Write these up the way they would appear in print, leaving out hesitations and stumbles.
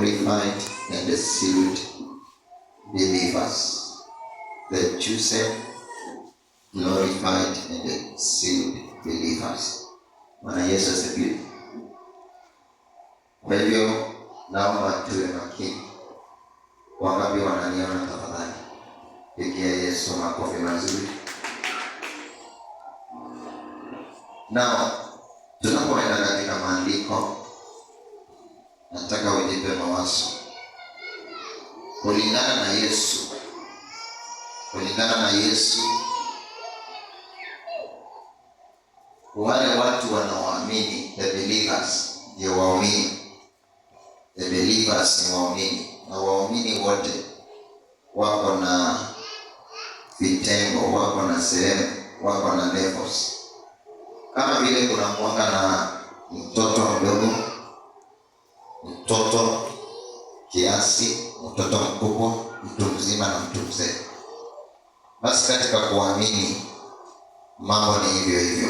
glorified and the sealed believers. The chosen, glorified and the sealed believers. Bwana Yesu asifiwe. Kwa hivyo naomba tuwe makini. Wangapi wananiona tafadhali? Pigia Yesu makofi mazuri. Now, tunapoenda katika maandiko, nataka ujipe mawazo. Kulingana na Yesu, wale watu wanaoamini, the believers, ndio waumini. The believers ni waumini. Na waumini wote wako na vitengo, wako na sehemu, wako na levels. Kama vile kuna mwanga na mtoto mdogo, mtoto kiasi, mtoto mkubwa, mtu mzima na mtu mzee. Basi katika kuamini mambo ni hivyo hivyo.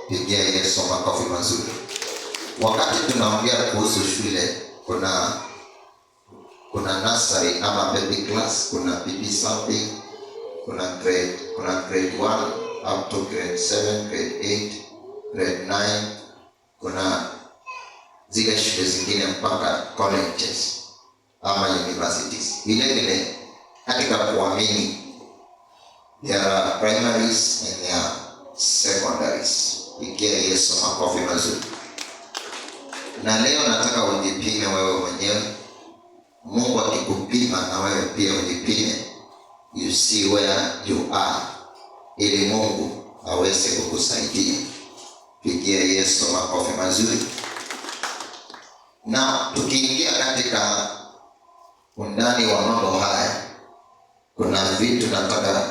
Pigia Yesu makofi mazuri. Wakati tunaongea kuhusu shule, kuna nursery ama baby class, kuna baby something, kuna grade 1 up to grade 7, grade 8, grade 9, kuna zile shule zingine mpaka colleges ama universities. Vile katika kuamini, there are primaries and there are secondaries. Pigia Yesu makofi mazuri. Na leo nataka ujipime wewe mwenyewe. Mungu akikupima na wewe pia ujipime. You see where you are, ili Mungu aweze kukusaidia. Pigia Yesu makofi mazuri. Na tukiingia katika undani wa mambo haya, kuna vitu nataka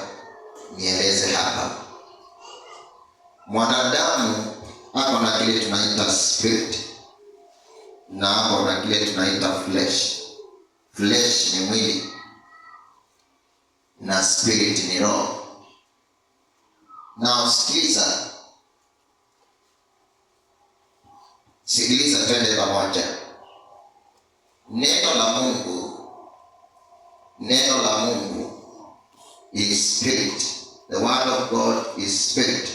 nieleze hapa. Mwanadamu ako na kile tunaita spirit na ako na kile tunaita flesh. Flesh ni mwili na spirit ni roho. Na sikiliza twende pamoja. Neno la Mungu is spirit. The word of God is spirit.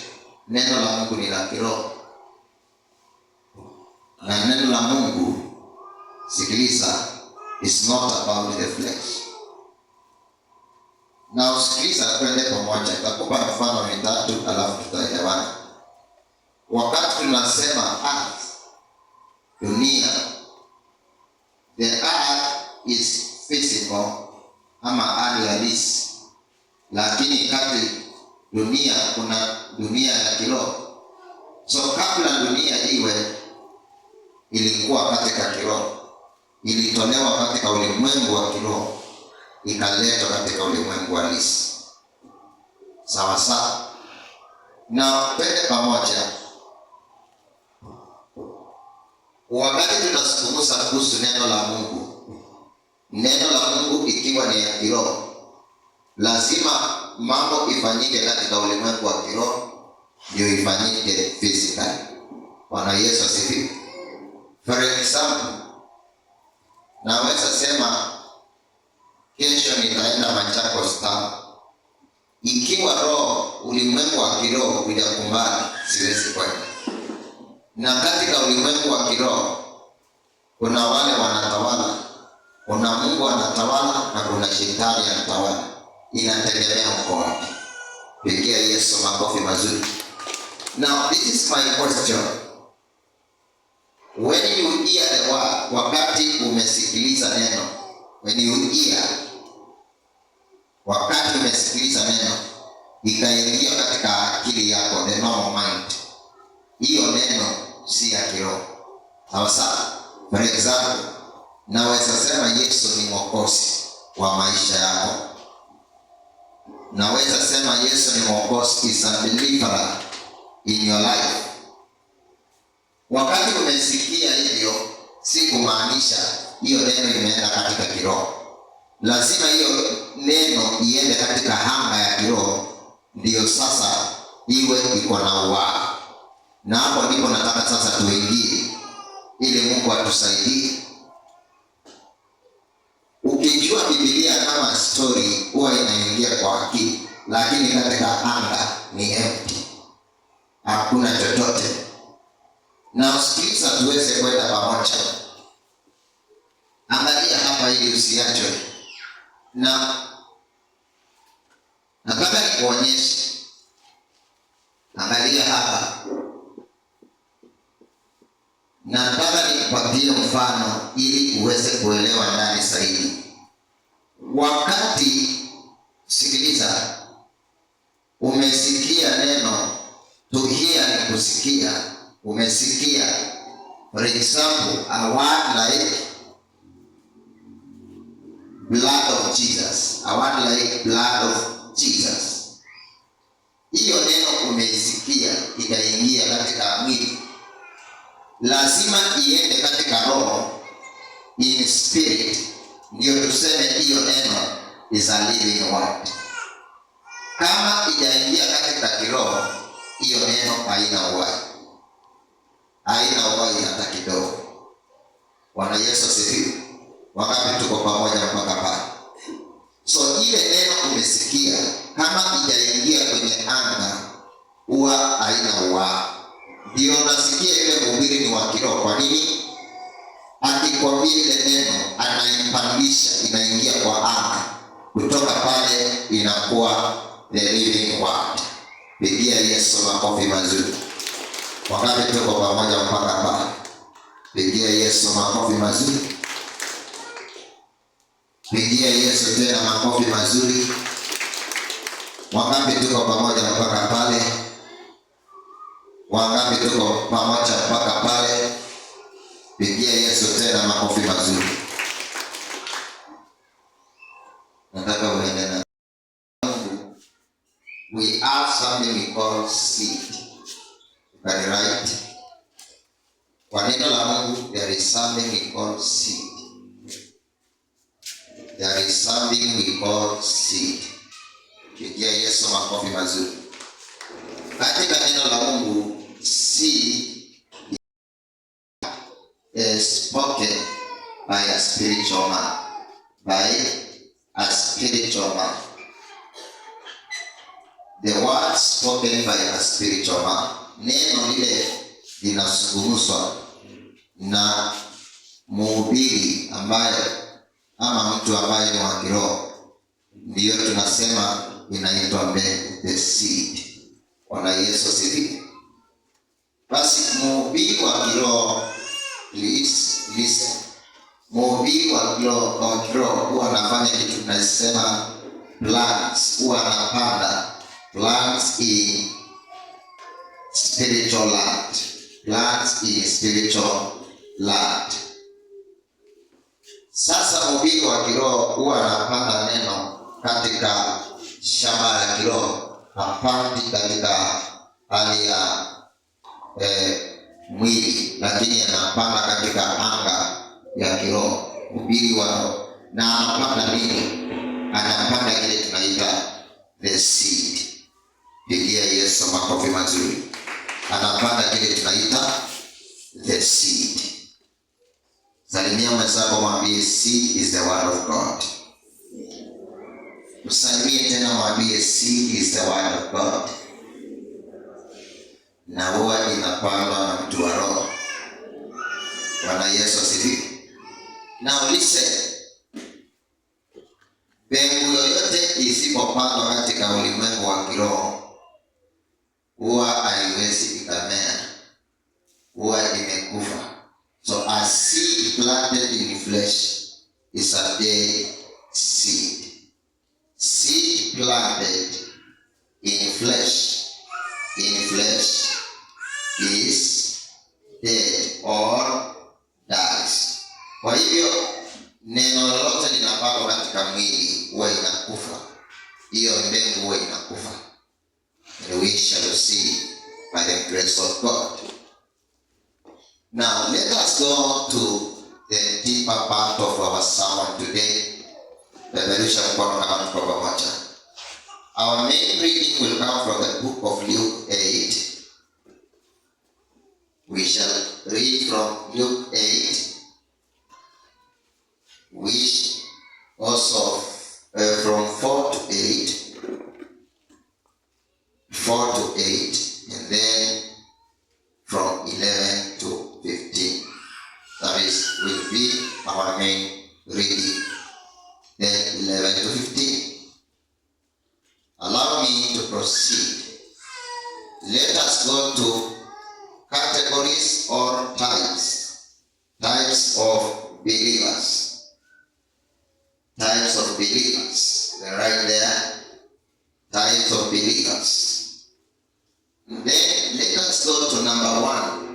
Neno la Mungu ni la kiroho. Na neno la Mungu, sikiliza, is not about the flesh. Na sikiliza twende pamoja. Nitakupa mfano mitatu alafu tutaelewana. Wakati tunasema earth, dunia, the earth is physical ama hali halisi. Lakini kati dunia kuna dunia ya kiroho. So kabla dunia iwe, ilikuwa katika kiroho. Ilitolewa katika ulimwengu wa kiroho, ikaletwa katika ulimwengu halisi. Sawa sawa. Na twende pamoja. Wakati tunazungumza kuhusu neno la Mungu ikiwa ni ya kiroho, lazima mambo ifanyike katika ulimwengu wa kiroho ndio ifanyike physical. Bwana Yesu asifiwe. For example, naweza sema kesho nitaenda Machakos Town. Ikiwa roho, ulimwengu wa kiroho hujakumbali, siwezi kwenda. Na katika ulimwengu wa kiroho kuna wale wanatawala, kuna Mungu anatawala na kuna shetani anatawala. Inategemea uko wapi. Pigia Yesu makofi mazuri. Now this is my question. When you hear the word, wakati umesikiliza neno, when you hear, wakati umesikiliza neno, ikaingia katika akili yako, the normal mind, hiyo neno si ya kiroho. Sawa. For example, naweza sema Yesu ni mwokozi wa maisha yako. Naweza sema Yesu ni mwokozi, is a deliverer in your life. Wakati umesikia hivyo, si kumaanisha hiyo neno imeenda katika kiroho. Lazima hiyo neno iende katika hanga ya kiroho, ndio sasa iwe iko na uwaa. Na hapo ndipo nataka sasa tuingie, ili Mungu atusaidie kwa akili, lakini katika anga ni empty, hakuna chochote. Na usikiliza, tuweze kwenda pamoja. Angalia hapa ili usiachwe, na nataka nikuonyeshe. Angalia hapa, nataka nikupatie mfano ili uweze kuelewa ndani zaidi. Wakati, sikiliza, umesikia neno to hear ni kusikia, umesikia. For example, a word like blood of Jesus, a word like blood of Jesus. Hiyo neno umeisikia, ikaingia katika mwili, lazima iende katika roho, in spirit, ndio tuseme hiyo neno is a living word. Kama ijaingia katika kiroho, hiyo neno haina uhai, haina uhai hata kidogo. Bwana Yesu asifiwe. Wakati tuko pamoja mpaka pale. So ile neno umesikia, kama ijaingia kwenye anga, huwa haina uhai. Ndio unasikia ile mhubiri ni wa kiroho. Kwa nini? Akikwambia ile neno, anaipandisha, inaingia kwa anga, kutoka pale inakuwa the living word. Pigia Yesu makofi mazuri. Wakati tuko pamoja mpaka pale, pigia Yesu makofi mazuri. Pigia Yesu tena makofi mazuri. Wakati tuko pamoja mpaka pale, wakati tuko pamoja mpaka pale, pigia Yesu tena makofi mazuri. Nataka uende na we have something we call seed. Can you write? Kwa neno la Mungu, there is something we call seed. There is something we call seed. Pigia Yesu makofi mazuri. Katika neno la Mungu, seed is spoken by a spiritual man. By a spiritual man. The word spoken by a spiritual man. Neno lile linazungumzwa na mhubiri ambaye, ama mtu ambaye ni wa kiroho, ndiyo tunasema inaitwa mbegu, the seed. Bwana Yesu asifiwe. Basi mhubiri wa kiroho, listen. Mhubiri wa kiroho huwa anafanya kitu tunasema plants, huwa anapanda plants in spiritual land. Plants in spiritual land. Sasa mhubiri wa kiroho huwa anapanda neno katika shamba la kiroho, hapandi katika hali ya mwili, lakini anapanda katika anga ya kiroho. Mhubiri wa na anapanda nini? Anapanda kile tunaita the seed. Pigia Yesu makofi mazuri. Anapanda kile tunaita the seed. Salimia mwenzako, mwambie seed is the word of God. Usalimie tena, mwambie seed is the word of God. Na huwa inapandwa na mtu wa roho. Bwana Yesu asifiwe. Now listen. Mbegu yoyote isipopandwa katika ulimwengu wa kiroho, huwa haiwezi ikamea, huwa imekufa. So a seed planted in flesh is a dead seed. Seed planted in flesh is dead or dies. Kwa hivyo neno lolote linapandwa katika mwili huwa inakufa. Hiyo mbegu huwa inakufa. And we shall see by the grace of God. Now let us go to the deeper part of our sermon today. Our main reading will come from the book of Luke 8. We shall read from Luke 8, which also from 4 to 8, will be our main reading. Then 11 to 15. Allow me to proceed. Let us go to categories or types of believers. Types of believers. They're right there. Types of believers. Then let us go to number 1.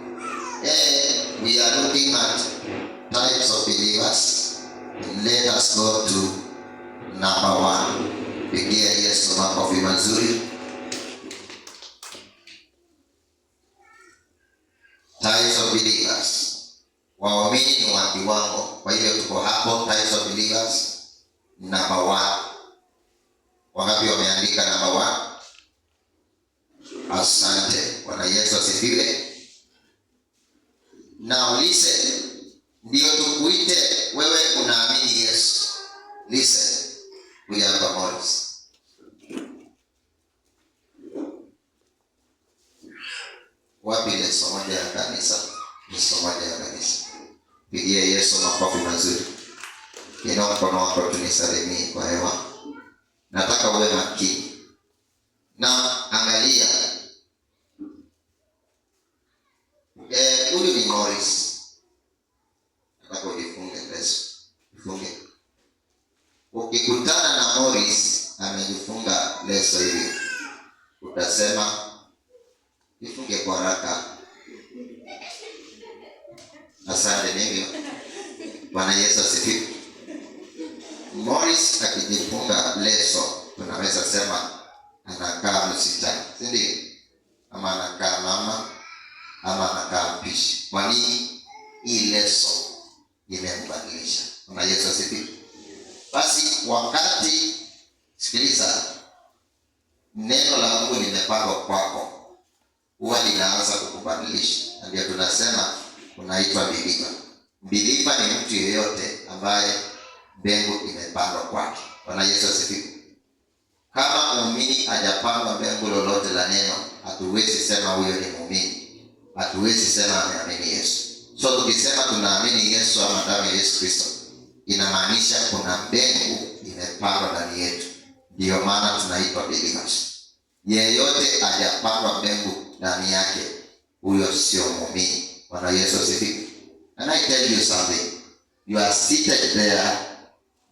We are looking at types of believers. Let us go to number 1. Pigia Yesu makofi mazuri. Types of believers. Waumini ni wa kiwango. Kwa hiyo tuko hapo types of believers number 1. Wangapi wameandika number 1? Asante. Bwana Yesu asifiwe. Now listen. Ndio tukuite wewe unaamini Yesu. Listen. Kuja hapa Morris. Wapi leso moja ya kanisa? Leso moja ya kanisa. Pigie Yesu makofi mazuri. Inua mkono wako tunisalimie kwa hewa. Nataka uwe makini. Na angalia. Huyu ni Morris. Nataka ujifunge leso. Jifunge. Ukikutana na Morris amejifunga leso hivi, utasema jifunge kwa haraka. Asante nini? Bwana Yesu asifiwe. Morris akijifunga leso, tunaweza sema anakaa msichana, si ndio? Ama anakaa mama, ama anakaa mpishi. Kwa nini? Hii leso imembadilisha. Bwana Yesu asifiwe. Basi wakati sikiliza, neno la Mungu limepangwa kwako, huwa linaanza kukubadilisha. Ndio tunasema unaitwa believer. Believer ni mtu yeyote ambaye mbegu imepandwa kwake. Bwana Yesu asifiwe. Kama muumini hajapandwa mbegu lolote la neno, hatuwezi sema huyo ni muumini. Hatuwezi sema ameamini Yesu. So tukisema tunaamini Yesu ama damu ya Yesu Kristo, inamaanisha kuna mbegu imepandwa ndani yetu. Ndio maana tunaitwa believers. Yeyote hajapandwa mbegu ndani yake, huyo sio muumini. Bwana Yesu asifiwe. And I tell you something. You are seated there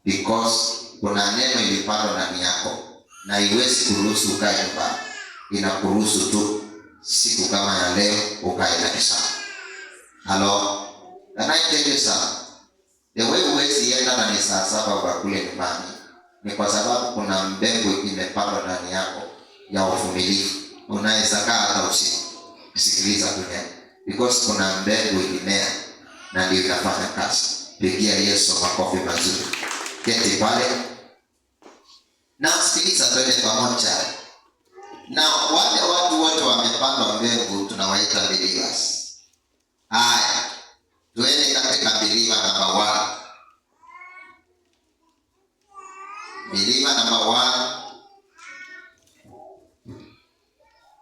because kuna neno ilipandwa ndani yako, na iwezi kuruhusu ukae nyumbani. Inakuruhusu tu siku kama ya leo ukae kanisani. Hello. And I tell you something. The way huwezi enda na ni saa 7 ukakule nyumbani, ni kwa sababu kuna mbegu imepandwa ndani yako ya uvumilivu. Unaweza kaa hata usiku kusikiliza dunia, because kuna mbegu ilimea na ndio inafanya kazi. Pigia Yesu makofi mazuri. Keti pale. Na sikiliza twende pamoja. Na wale watu wote wamepandwa mbegu tunawaita believers. Haya. Tuende katika believer number 1. Believer number 1.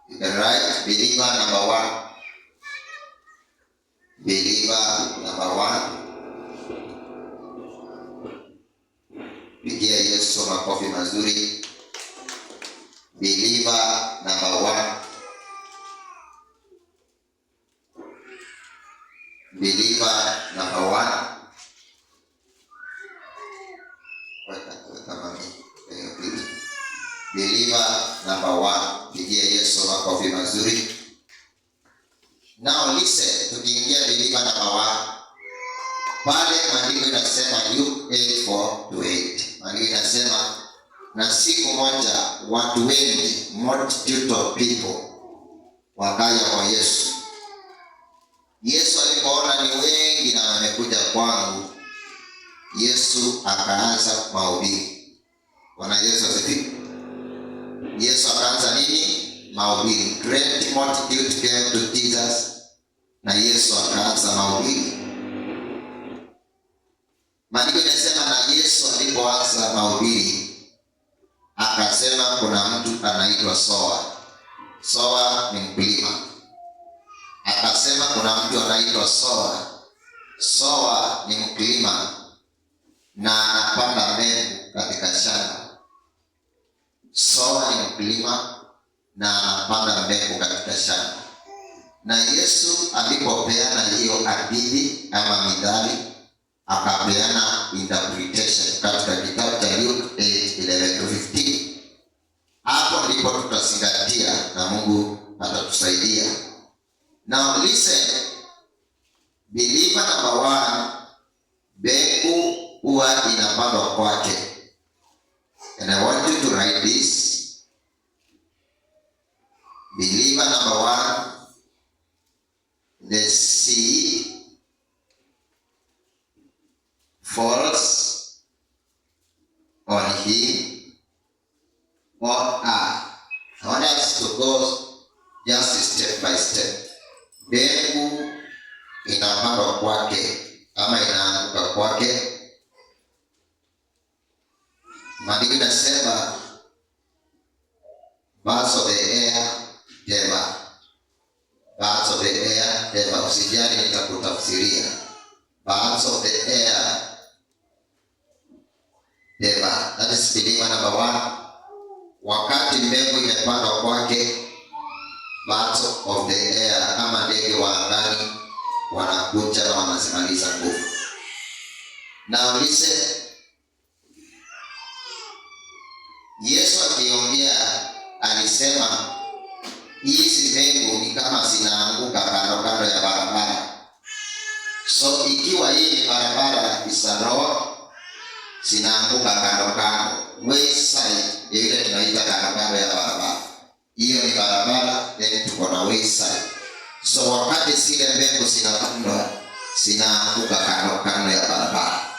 You can write believer number 1. Believer number 1. Pigia Yesu makofi mazuri. Believer number 1. Believer number 1. Believer number 1. Pigia Yesu makofi mazuri. Now listen, tukiingia believer number 1. Pale maandiko inasema Luke 8:4-8. Maandiko inasema na siku moja watu wengi, multitude of people, wakaja kwa Yesu. Yesu alipoona ni wengi na wamekuja kwangu, Yesu akaanza mahubiri. Bwana Yesu asifiwe. Yesu akaanza nini? Mahubiri. Great multitude came to Jesus, na Yesu akaanza mahubiri. Maandiko yanasema na Yesu alipoanza mahubiri, akasema kuna mtu anaitwa Soa. Soa ni mkulima. Akasema kuna mtu anaitwa Soa. Soa ni mkulima na anapanda mbegu katika shamba. Soa ni mkulima na anapanda mbegu katika shamba. Na Yesu alipopeana hiyo hadithi ama mithali, akapeana interpretation katika kitabu cha Luke 8:11-15. Hapo ndipo tutazingatia na Mungu atatusaidia. Now listen, believer number 1, mbegu huwa inapandwa kwake. And I want you to write this. Believer number 1, the seed falls on him or her. I want us to go just step by step. Mbegu inapandwa kwake ama inaanguka kwake. Maandiko yanasema birds of the air never. Birds of the air never. Usijali nitakutafsiria. Birds of the air never. That is believer number 1. Wakati mbegu imepandwa kwake, birds of the air ama ndege wa angani wanakuja na wanazimaliza nguvu. Now listen. Yesu akiongea alisema hizi mbegu ni kama zinaanguka kando kando ya barabara. So ikiwa hii ni barabara isaro, zinaanguka kando kando. Wayside ile tunaita kando kando ya barabara. Hiyo ni barabara, then tuko na wayside. So wakati zile mbegu zinapandwa, zinaanguka kando kando ya barabara.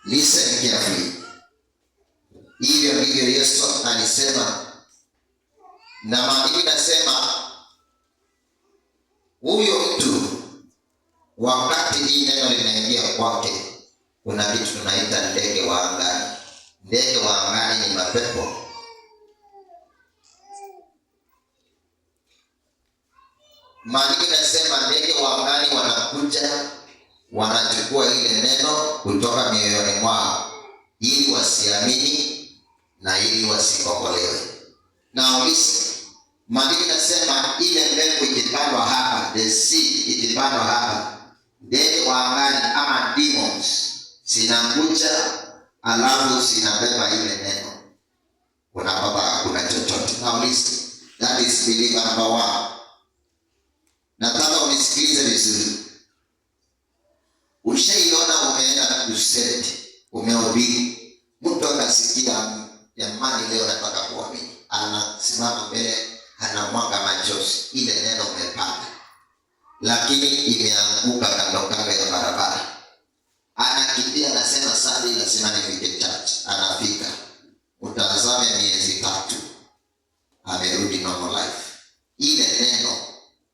Listen carefully. Hivyo ndivyo Yesu alisema. Na maandiko yanasema huyo mtu wakati hii neno linaingia kwake, kuna kitu tunaita ndege wa angani. Ndege wa angani ni mapepo. Maandiko yanasema ndege wa angani wanakuja, wanachukua ile neno kutoka mioyoni mwao ili wasiamini na ili wasikombolewe. Now listen. Maandiko yanasema ile mbegu ikipandwa hapa, the seed ikipandwa hapa, ndege wa angani ama demons zinakuja, alafu zinabeba ile neno. Unapata hakuna chochote. Now listen. That is believer number 1. Nataka unisikilize vizuri. Ushaiona umeenda kuseti, umehubiri, mtu akasikia jamani leo nataka kuamini. Anasimama mbele, anamwaga machozi. Ile neno umepata, lakini imeanguka kando kando ya barabara. Anakimbia, anasema sasa lazima nifike church. Anafika, utazame miezi 3 amerudi normal life. Ile neno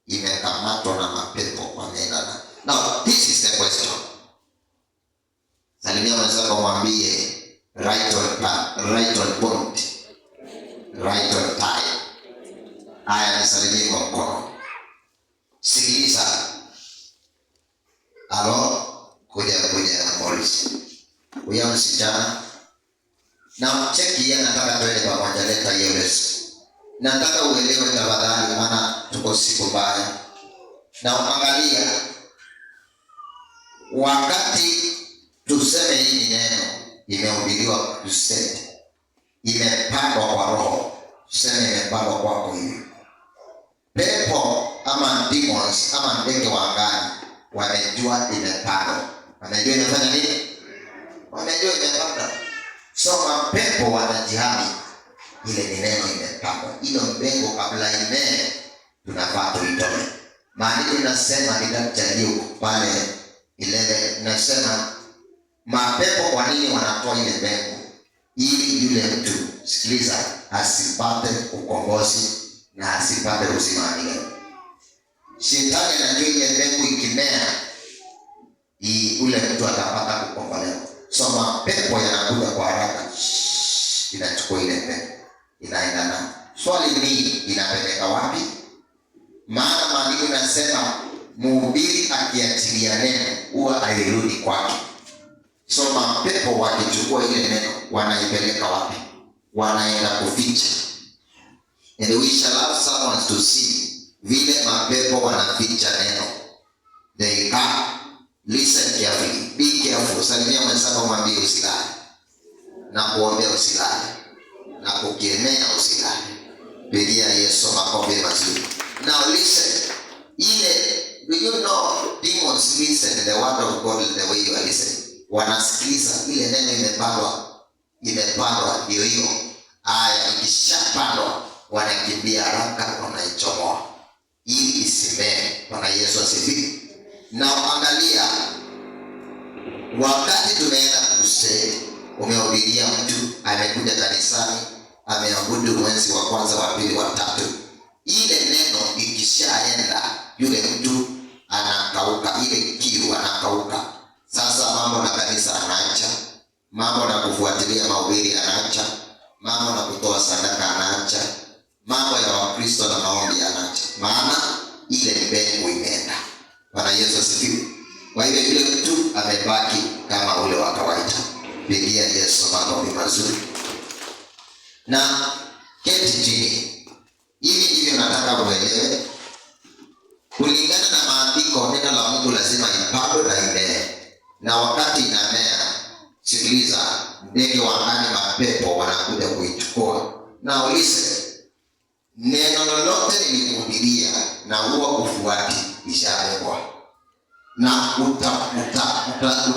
imekamatwa na mapepo wameenda. Now this is the question. Salimia mwenzako, mwambie right on point, right on time. Haya, nisalimie kwa mkono. Sikiliza. Alo, kuja Morris. Huyo msichana. Na cheki ya nataka tuende pamoja, leta hiyo Yesu. Nataka uelewe tafadhali, maana tuko siku mbaya. Na uangalia wakati tuseme hii neno imehubiriwa kusema, imepandwa kwa roho, tuseme imepandwa kwako hivi. Pepo ama demons ama ndege wa angani wamejua imepandwa. Wamejua imefanya nini? Wamejua imepandwa. So mapepo wanajihami ile ni neno imepandwa. Ile mbegu kabla imee tunafaa tuitoe. Maandiko inasema nitakujalia pale 11 inasema mapepo kwa nini wanatoa ile mbegu? Ili yule mtu, sikiliza, asipate ukombozi na asipate uzima wa milele. Shetani anajua ile mbegu ikimea, ule mtu atapata kukombolewa. So mapepo yanakuja kwa haraka, inachukua ile mbegu, inaenda na. Swali ni inapeleka wapi? Maana maandiko yanasema mhubiri akiachilia neno huwa hairudi kwake. So mapepo wakichukua ile neno wanaipeleka wapi? Wanaenda kuficha. And we shall have someone to see vile mapepo wanaficha neno. They come. Listen carefully. Be careful. Salimia mwenzako, mwambie usilale. Na kuombea usilale. Na kukemea usilale. Pigia Yesu makofi mazuri. Now listen. Do you know demons listen to the word of God the way you are listening? Wanasikiliza ile neno imepandwa ndio hiyo. Aya ikishapandwa wanakimbia haraka, wanaichomoa ili isimee. Bwana Yesu asifiwe. Na angalia, wakati tunaenda kusema, umehubiria mtu, amekuja kanisani, ameabudu mwezi wa kwanza, wa pili, wa tatu, ile neno ikishaenda, yule mtu anakauka, ile kiu anakauka. Sasa mambo na kanisa anaacha, mambo na kufuatilia mahubiri anaacha, mambo na kutoa sadaka anaacha, mambo ya Wakristo na maombi anaacha, maana ile mbegu imeenda. Bwana Yesu asifiwe. Kwa hivyo yule mtu amebaki kama ule wa kawaida. Pigia Yesu makofi mazuri. Na keti chini. Hivi ndivyo nataka uelewe. Kulingana na maandiko, neno la Mungu lazima ipandwe na imee. Na wakati inamea, sikiliza, ndege wa angani, mapepo wanakuja kuichukua. Na ulise, neno lolote nilikuhubiria na huwa ufuati ishabebwa. Na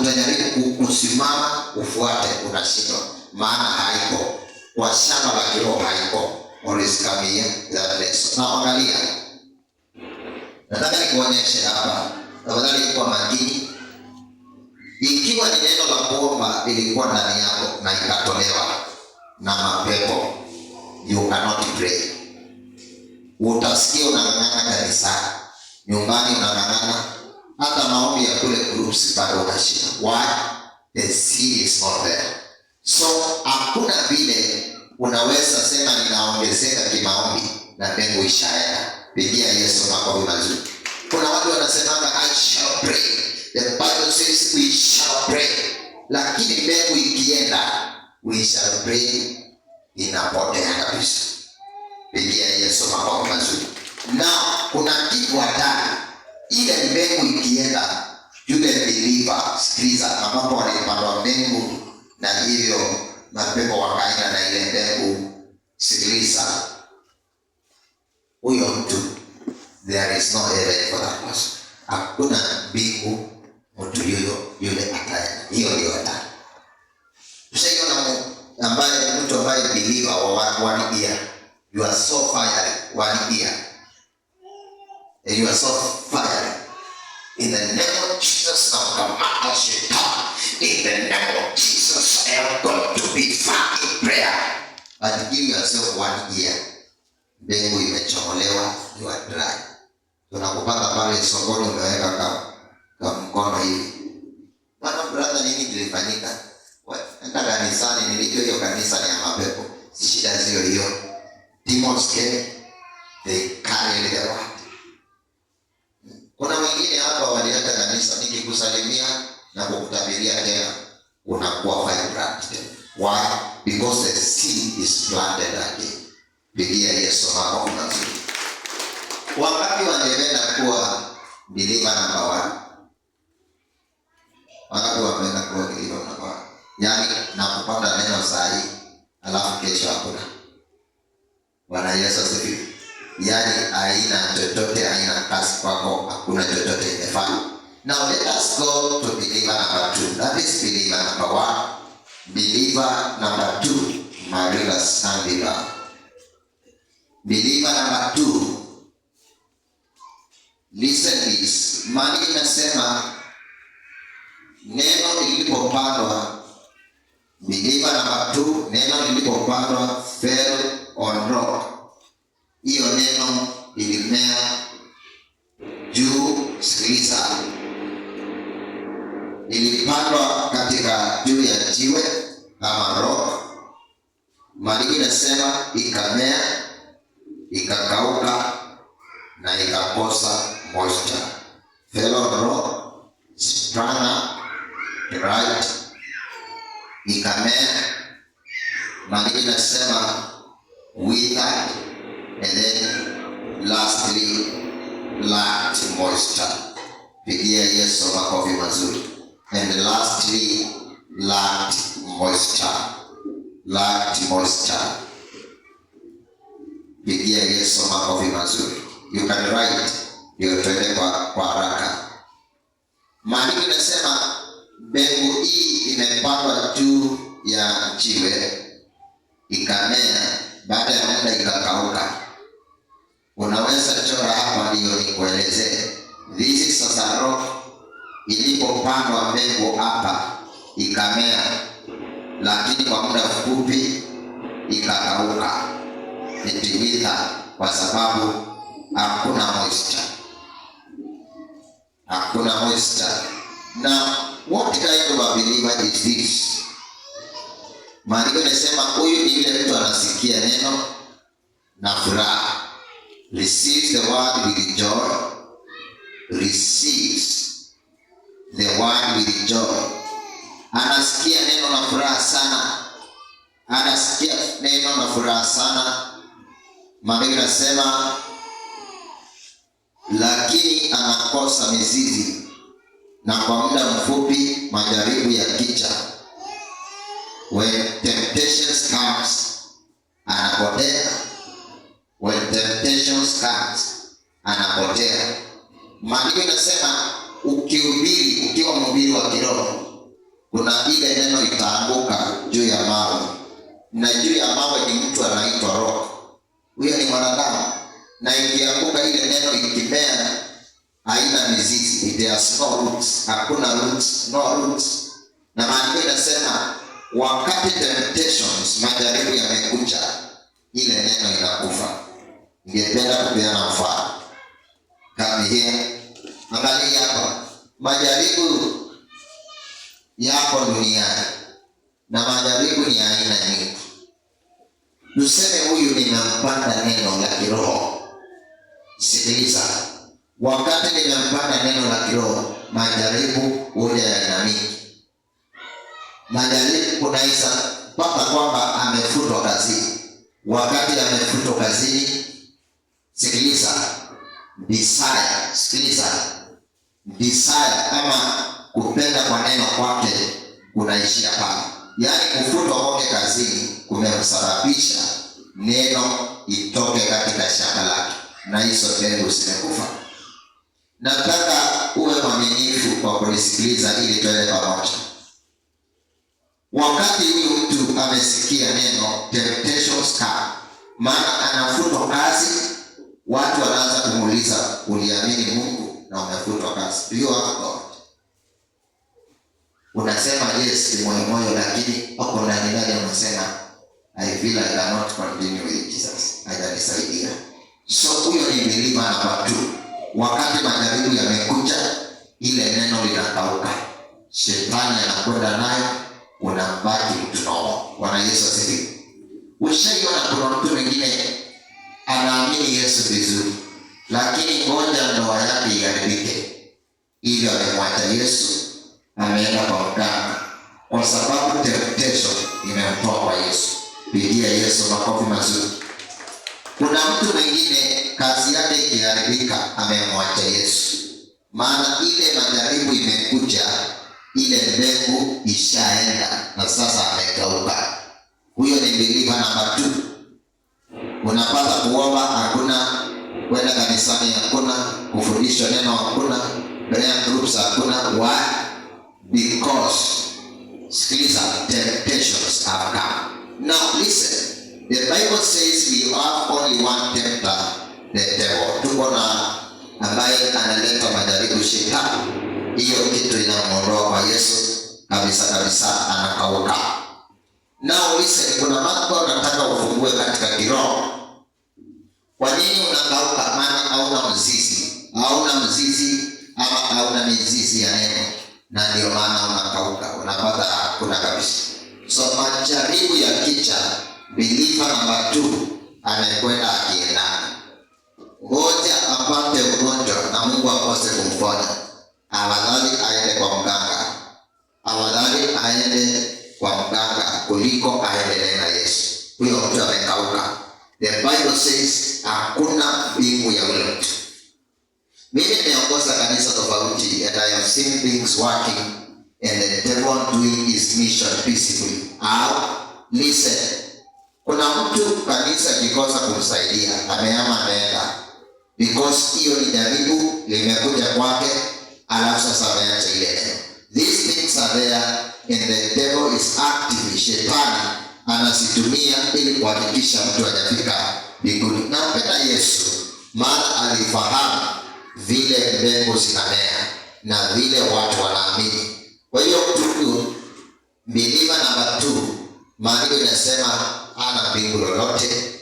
utajaribu kusimama ufuate, unashindwa. Maana haiko. Kwa shamba la kiroho haiko. Oriskamia ya leso. Na angalia. Nataka nikuonyeshe hapa. Tafadhali kwa makini. Ikiwa ni neno la kuomba ilikuwa ndani yako na ikatolewa na mapepo, you cannot pray. Utasikia unang'ang'ana kanisani, nyumbani unang'ang'ana, hata maombi ya kule groups bado unashinda. Why? The seed is not there. So hakuna vile unaweza sema ninaongezeka kimaombi na mbegu ishaenda. Pigia Yesu makofi mazuri. Kuna watu wanasemanga I shall pray. The Bible says we shall pray. Lakini mbegu ikienda, we shall pray, inapotea kabisa. Pigia Yesu makofi mazuri. Na kuna kitu hatari. Ile mbegu ikienda, yule believer, sikiliza, ambapo walipandwa mbegu na hivyo mapepo wakaenda na ile mbegu, sikiliza, huyo mtu, there is no heaven for that person. Hakuna mbingu mtu yule ataenda. Hiyo ndio hatari. Ushaona mtu ambaye believer wa one year, you are so fiery, 1 year. And you are so fiery. In the name of Jesus, now come out of in the name of Jesus, I am going to be far in prayer. But give yourself 1 year. Mbegu imechomolewa, you are dry. Tunakupata pale sokoni, umeweka kama mkono hivi. Bwana brother, nini kilifanyika? Enda kanisani, nilijua hiyo kanisa ni ya mapepo. Si shida hiyo. Demons came, they carried the word. Kuna wengine hapa waliacha kanisa, nikikusalimia na kukutabiria tena unakuwa firebrand. Why? Because the seed is planted again. Pigia Yesu makofi mazuri. Wakati wangependa kuwa believer number 1, wakati wangependa kuwa believer number 1, yani na kupata neno sahihi alafu kesho hakuna. Bwana Yesu asifiwe. Yani haina chochote, haina kazi kwako, hakuna chochote imefanya. Now let us go to believer number 2. That is believer number 1. Believer number 2, Marila Sandila. Believer number 2, listen this. Maandiko inasema neno lilipopandwa, believer number 2, neno lilipopandwa fell on rock. Hiyo neno ilimea juu, sikiliza, ilipandwa katika juu ya jiwe ama rock. Maandiko inasema ikamea, ikakauka na ikakosa moisture. fell on the rock, sprang up, right, ikamea. Maandiko inasema withered, and then lastly lacked moisture. Pigia Yesu makofi mazuri. And lastly lacked moisture. Lacked moisture. Pigia Yesu makofi mazuri. You can write, ndio tuende kwa haraka. Maandiko inasema mbegu hii imepandwa juu ya jiwe, ikamea, baada ya muda ikakauka. Unaweza chora hapa ndio nikuelezee. This is a rock. Ilipopandwa mbegu hapa ikamea, lakini kwa muda mfupi ikakauka. Itiwitha kwa sababu hakuna moisture. Hakuna moisture. Now, what kind of a believer is this? Maandiko yanasema huyu ni yule mtu anasikia neno na furaha. Receives the word with joy. Receives the word with joy. Anasikia neno na furaha sana. Anasikia neno na furaha sana. Maandiko yanasema lakini anakosa mizizi, na kwa muda mfupi majaribu yakija, when temptations comes, anapotea. When temptations comes, anapotea. Maandiko yanasema ukihubiri, ukiwa mhubiri wa kiroho, kuna ile neno itaanguka juu ya mawe. Na juu ya mawe ni mtu anaitwa roho. Huyo ni mwanadamu. Na ikianguka ile neno ikimea, haina mizizi. It has no roots. Hakuna roots, no roots. Na maandiko yanasema wakati temptations, majaribu yamekuja, ile neno inakufa. Ningependa kupeana mfano. Kama here, angalia hapa. Majaribu yapo duniani. Na majaribu ni aina nyingi. Tuseme huyu ninampanda neno la kiroho. Sikiliza. Wakati ninampanda neno la kiroho, majaribu huja ya nani? Majaribu kunaweza mpaka kwamba amefutwa kazini. Wakati amefutwa kazini, sikiliza, desire, sikiliza, desire kama kupenda kwa neno kwake kunaishia pale. Yaani kufutwa kwake kazini kumemsababisha neno itoke katika shamba lake, na hizo mbegu zimekufa. Nataka uwe mwaminifu kwa kulisikiliza ili tuende pamoja. Wakati huyu mtu amesikia neno temptations come, maana anafutwa kazi, watu wanaanza kumuuliza, uliamini Mungu na umefutwa kazi? You are God. Unasema yes kimoyomoyo, lakini hapo ndani ndani unasema I feel I cannot continue with Jesus. Hajanisaidia. So huyo ni believer namba 2. Wakati majaribu yamekuja, ile neno linakauka. Shetani anakwenda nayo, unabaki mtunomo. Bwana Yesu asifiwe. Ushaiona kuna mtu mwingine anaamini Yesu vizuri, lakini ngoja ndoa yake iharibike, ili amemwacha Yesu, ameenda kwa mganga, kwa sababu temptation imemtoa kwa Yesu. Pigia Yesu makofi mazuri. Kuna mtu mwingine kazi yake ikiharibika, amemwacha Yesu, maana ile majaribu imekuja, ile mbegu ishaenda na sasa amekauka. Huyo ni believer namba 2. Unapata kuomba hakuna, kwenda kanisani hakuna, kufundishwa neno hakuna, prayer groups hakuna. Why? Because, sikiliza, temptations have come. Now listen, the Bible says we have only one tempter, the devil. Tuko na ambaye analeta majaribu, shetani. Hiyo kitu inamuondoa kwa Yesu kabisa kabisa, anakauka. Now listen, kuna mambo nataka ufungue katika kiroho. Kwa nini unakauka? Maana hauna mzizi. Hauna mzizi ama hauna mizizi ya neno, na ndio maana unakauka. Unapata hakuna kabisa. So majaribu ya kicha, believer namba 2 amekwenda akiendana. Ngoja apate ugonjwa na Mungu akose kumfunga. kuponya. Afadhali aende kwa mganga. Afadhali aende kwa mganga kuliko aendelee na Yesu. Huyo mtu amekauka. The Bible says hakuna mbingu ya ule mtu. Mimi nimeongoza kanisa tofauti and I have seen things working and the devil doing his mission peacefully. Listen. Kuna mtu kanisa kikosa kumsaidia, ameenda. Because hiyo ni jaribu limekuja kwake, alafu sasa ameacha ile neno. These things are there and the devil is actively, shetani anasitumia ili kuhakikisha mtu hajafika mbinguni. Nampenda Yesu maana alifahamu vile mbegu zinamea na vile watu wanaamini. Kwa hiyo mtu believer number 2, maandiko inasema ana mbingu lolote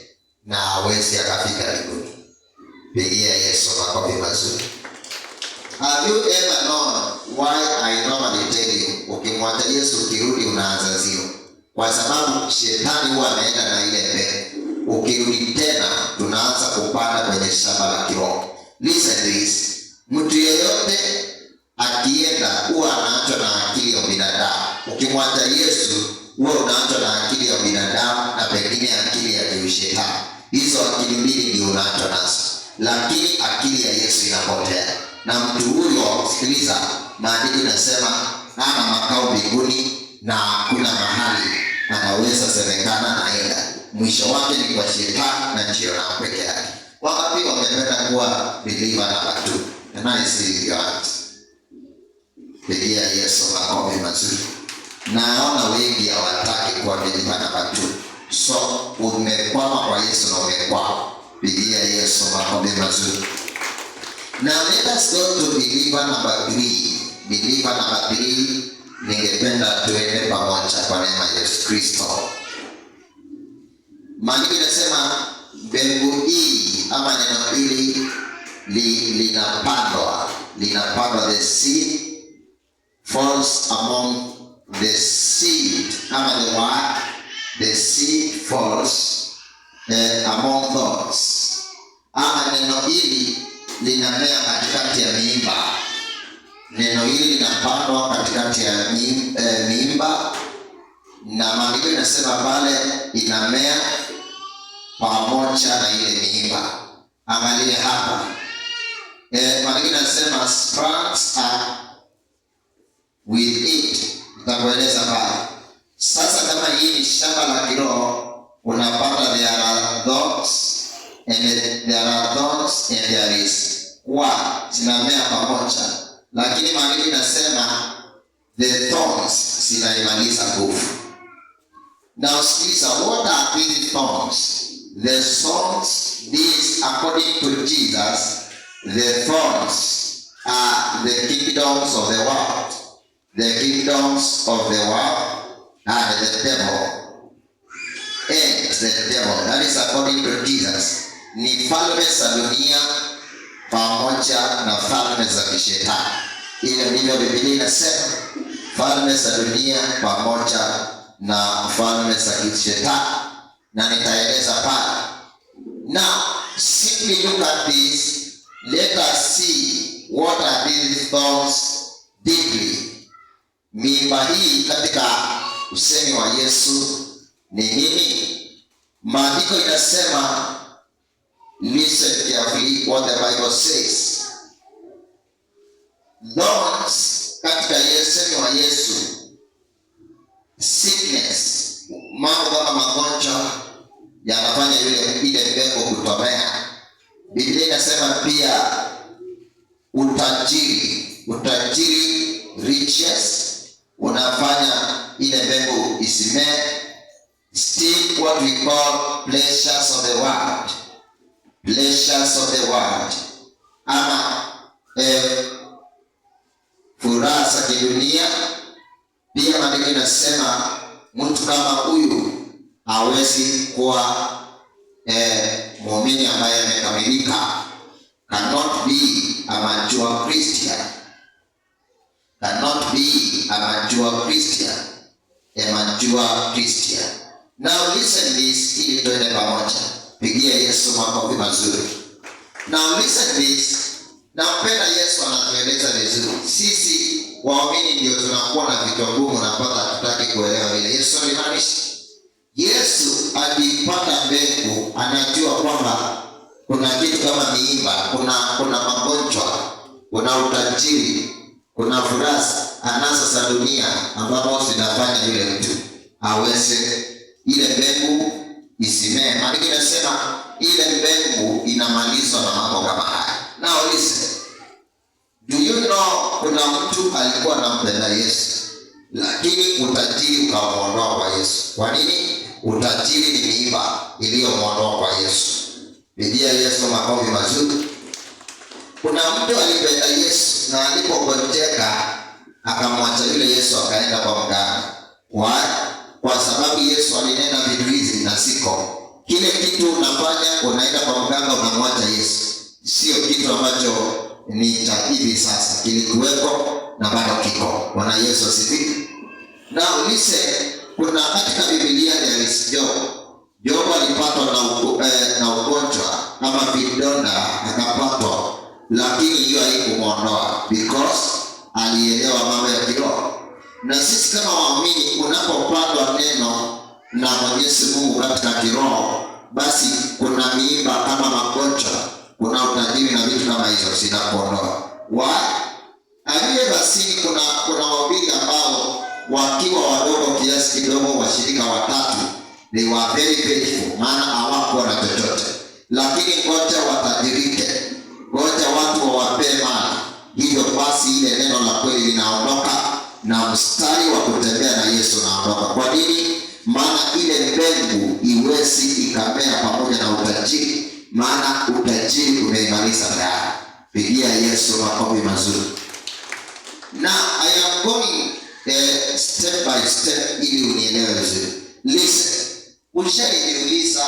na hawezi akafika mbinguni. Pigia Yesu makofi mazuri. Have you ever known why I normally tell you, ukimwacha Yesu ukirudi unaanza zero? Kwa sababu shetani huwa ameenda na ile mbegu. Ukirudi tena tunaanza kupanda kwenye shamba la kiroho. Listen this. Mtu yeyote akienda huwa anaachwa na akili ya binadamu. Ukimwacha Yesu huwa unaachwa na akili ya binadamu na pengine akili ya kiushetani. Hizo akili mbili ndio unaachwa nazo. Lakini akili ya Yesu inapotea. Na mtu huyo, sikiliza, maandiko inasema ana makao mbinguni na hakuna mahali anaweza semekana naenda. Mwisho wake ni kwa shetani na njia na peke yake. Wangapi wamependa kuwa believer number 2? And I see your heart. Pigia Yesu makofi mazuri. Naona wengi hawataki kuwa believer number 2. So umekwama kwa Yesu na umekwama. Pigia Yesu makofi mazuri. Now let us go to believer number 3. Believer number 3, ningependa tuende pamoja kwa neema ya Yesu Kristo. Maandiko yanasema mbegu hii ama neno hili linapandwa. The seed falls among the seed. Ama the word, the seed falls among thorns. Ama neno hili linamea katikati ya miiba. Neno hili linapandwa katikati ya miiba. Na maandiko inasema pale inamea pamoja na ile miiba. Angalia hapa. Maandiko inasema sprouts are with it. Nitakueleza pale. Sasa kama hii ni shamba la kiroho, unapata there are thorns and there is zinamea pamoja. Lakini maandiko inasema the thorns zinaimaliza nguvu. Now sikiliza, what are these thorns? The thorns, these according to Jesus, the thorns are the kingdoms of the world. The kingdoms of the world are the devil. And the devil, that is according to Jesus. Ni falme za dunia pamoja na falme za kishetani. Ile ndivyo Biblia inasema. Falme za dunia pamoja na falme za kishetani. Na nitaeleza pale. Now, simply look at this. Let us see what are these thorns deeply. Miiba hii katika usemi wa Yesu ni nini? Maandiko inasema, listen carefully what the Bible says. Thorns katika usemi wa Yesu, sickness, mambo kama magonjwa yanafanya ile mbegu kutomea. Biblia inasema pia utajiri, riches, unafanya ile mbegu isimee. Still what we call pleasures of the world. Pleasures of the world. Ama furaha za kidunia. Pia maandiko inasema mtu kama huyu hawezi kuwa muumini ambaye amekamilika. Cannot be a mature Christian. Cannot be a mature Christian. A mature Christian. Now listen this ili tuende pamoja. Pigia Yesu makofi mazuri. Now listen this. Na mpenda Yesu anatueleza vizuri. Sisi waamini ndio tunakuwa na vitu ngumu na mpaka hatutaki kuelewa vile Yesu alimaanisha. Yesu alipanda mbegu, anajua kwamba kuna kitu kama miimba, kuna magonjwa, kuna utajiri, kuna furaha, anasa za dunia ambapo zinafanya yule mtu aweze ile mbegu isimee. Maandiko yanasema ile mbegu inamalizwa na mambo kama haya. Now listen. Do you know kuna mtu alikuwa anampenda Yesu, lakini utajiri ukamwondoa kwa Yesu. Kwa nini? Utajiri ni miiba iliyomwondoa kwa Yesu. Pigia Yesu makofi mazuri. Kuna mtu alipenda Yesu na alipogonjeka akamwacha yule Yesu akaenda kwa mganga. Kwa sababu Yesu alinena vitu hizi na siko. Kile kitu unafanya unaenda kwa mganga unamwacha Yesu. Sio kitu ambacho ni cha hivi sasa, kilikuwepo na bado kiko. Bwana Yesu asifiwe. Now listen, kuna katika Biblia there is Job. Job alipatwa na ugonjwa kama vidonda akapatwa, lakini hiyo haikumuondoa because alielewa mambo ya kiroho. Na sisi kama waamini, unapopatwa neno na Mwenyezi Mungu katika kiroho, basi kuna miiba kama magonjwa, kuna utajiri na vitu kama hizo zinakuondoa. Aliye basi kuna wawili ambao wakiwa wadogo kiasi kidogo, washirika watatu, they were very faithful, maana hawakuwa na chochote, lakini ngoja watajirike, ngoja watu wawapee mali. Hivyo basi ile neno la kweli linaondoka na mstari wa kutembea na Yesu unaondoka. Kwa nini? Maana ile mbegu iwezi ikamea pamoja na utajiri, maana utajiri umeimaliza tayari. Pigia Yesu makofi mazuri. Now I am going step by step ili unielewe vizuri. Listen. Ushaijiuliza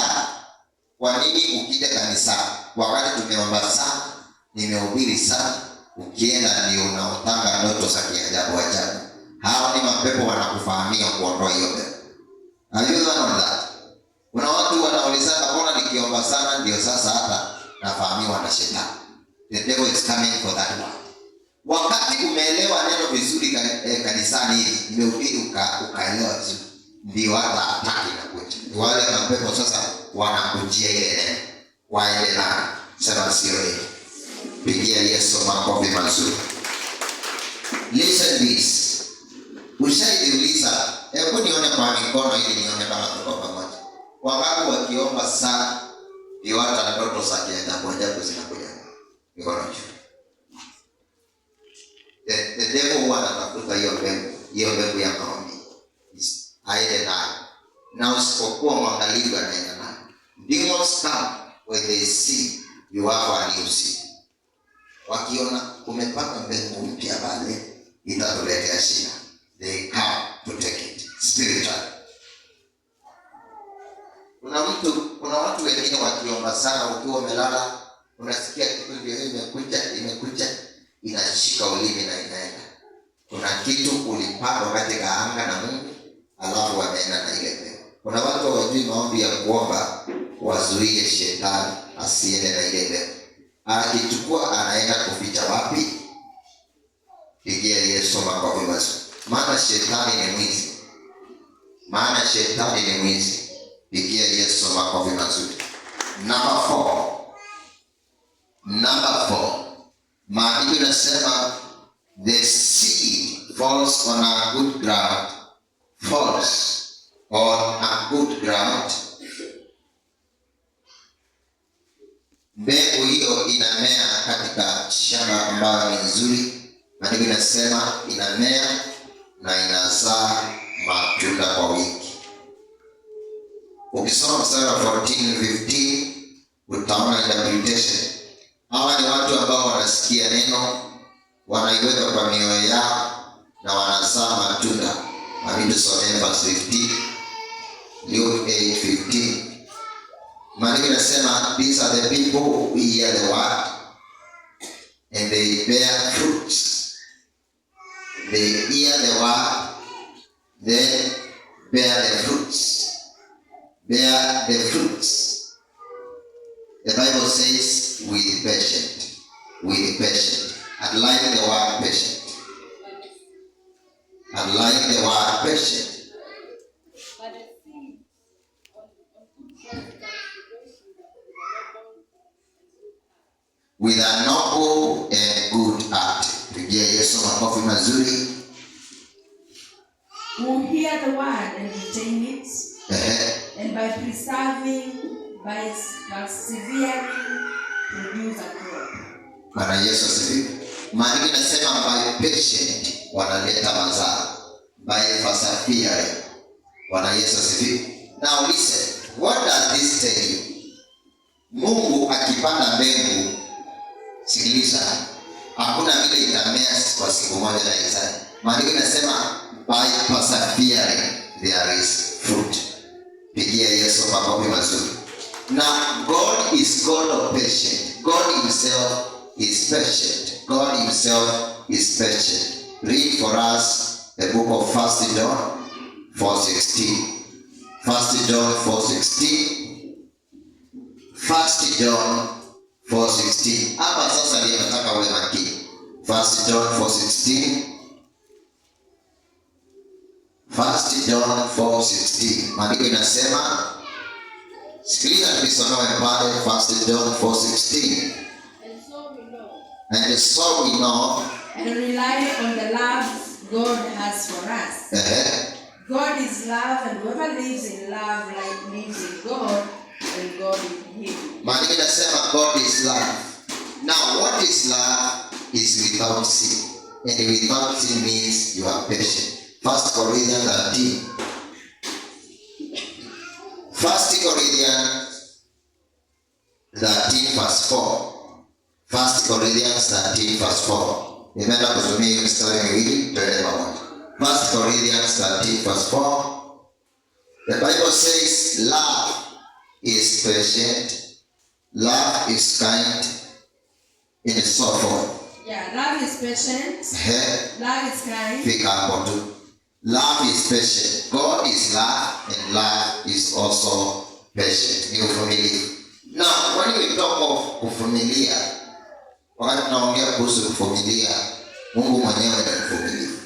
kwa nini ukija kanisani wakati tumeomba sana, nimehubiri sana, ukienda ndio unaotanga ndoto za kiajabu ajabu? Hao ni mapepo wanakufahamia kuondoa hiyo pepo. Unajua that? Kuna watu wanaulizana mbona nikiomba sana ndio sasa hata nafahamiwa na shetani. The devil is coming for that one. Wakati umeelewa neno vizuri kanisani hili, nimehubiri ukaelewa vizuri, ndio hata ataki na kuja. Wale mapepo sasa wanakujia ile neno. Waende na sema sio hili. Pigia Yesu makofi mazuri. Listen this. Ushaijiuliza, hebu nione kwa mikono ili nione kama tuko pamoja. Wakati wakiomba sana, ndio hata ndoto za kiajabu ajabu zinakuja. Mikono juu. The devil wanatafuta hiyo mbegu ya maombi. Aende nayo. Na usipokuwa mwangalifu anaenda nayo. Demons come when they see you have a new seed. Wakiona umepata mbegu mpya pale, itatuletea shida. They come to take it spiritually. Kuna watu wengine wakiomba sana, ukiwa umelala unasikia kitu ndio imekuja inashika ulimi na inaenda. Kuna kitu ulipata katika anga na Mungu, alafu wameenda na ile mbegu. Kuna watu hawajui maombi ya kuomba wazuie shetani asiende na ile mbegu. Akichukua anaenda kuficha wapi? Pigia Yesu makofi mazuri. Maana shetani ni mwizi. Pigia Yesu makofi mazuri. Number 4. Maandiko yanasema the seed falls on a good ground. Mbegu hiyo inamea katika shamba ambayo ni nzuri. Maandiko yanasema inamea na inazaa matunda kwa wingi. Ukisoma mstari wa 14-15 utaona interpretation. Hawa ni watu ambao wanasikia neno, wanaiweka kwa mioyo yao na wanazaa matunda. Maandiko tusome verse 15. Luke 8:15. Maandiko yanasema these are the people who hear the word and they bear fruits. They hear the word, then bear the fruits. The Bible says with patience. with patient. Underline the word patient. Underline the word patient. With a noble and good heart. Pigia Yesu makofi mazuri. Who hear the word and retain it, and by persevering, produce a crop. Bwana Yesu asifiwe. Maandiko yanasema by patient wanaleta mazao. By persevering. Bwana Yesu asifiwe. Now listen, what does this tell you? Mungu akipanda mbegu, sikiliza, hakuna vile itamea kwa siku moja na izai. Maandiko yanasema by persevering there is fruit. Pigia Yesu makofi mazuri. Now God is God of patient. God himself is patient. God himself is patient. Read for us the book of 1 John 4:16. 1 John 4:16. 1 John 4:16. Hapa sasa ndio nataka uwe makini. 1 John 4:16. 1 John 4:16. Maandiko inasema, sikiliza tulisomewe pale 1 John 4:16. And so we know and rely on the love God has for us. God is love, and whoever lives in love lives in God, and God in him. Maandiko inasema God is love. Now what is love is without sin. And without sin means you are patient. 1 Corinthians 13. 1 Corinthians 13 verse 4. 1 Corinthians 13 verse 4. Nimeenda kusomea hiyo mstari miwili tuende pamoja. 1 Corinthians 13 verse 4. The Bible says love is patient, love is kind, and so forth. Yeah, love is patient. Love is kind. Fika hapo tu. Love is patient. God is love, and love is also patient. Ni uvumilivu. Now, when we talk of kuvumilia, wakati tunaongea kuhusu kuvumilia, Mungu mwenyewe ni mvumilivu.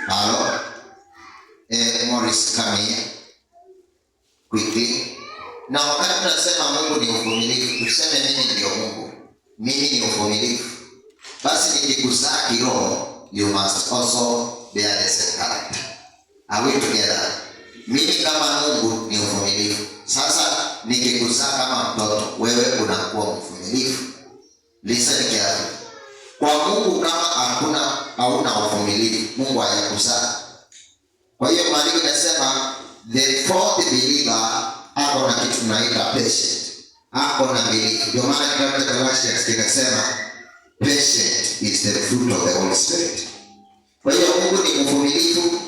Hello? Morris, come here quickly. Na wakati tunasema Mungu ni mvumilivu, tuseme mimi ndio Mungu. Mimi ni mvumilivu. Basi nikikuzaa kiroho, you must also bear the same character. Are we together? Mimi kama Mungu ni mvumilivu. Sasa nikikuzaa kama mtoto, wewe unakuwa mvumilivu. Listen carefully. Kwa Mungu kama hauna uvumilivu, Mungu hayakuzaa. Kwa hiyo maandiko yanasema the fourth believer ako na kitu tunaita patient. Ako na belief. Ndio maana kitabu cha Galatians kinasema patient is the fruit of the Holy Spirit. Kwa hiyo Mungu ni mvumilivu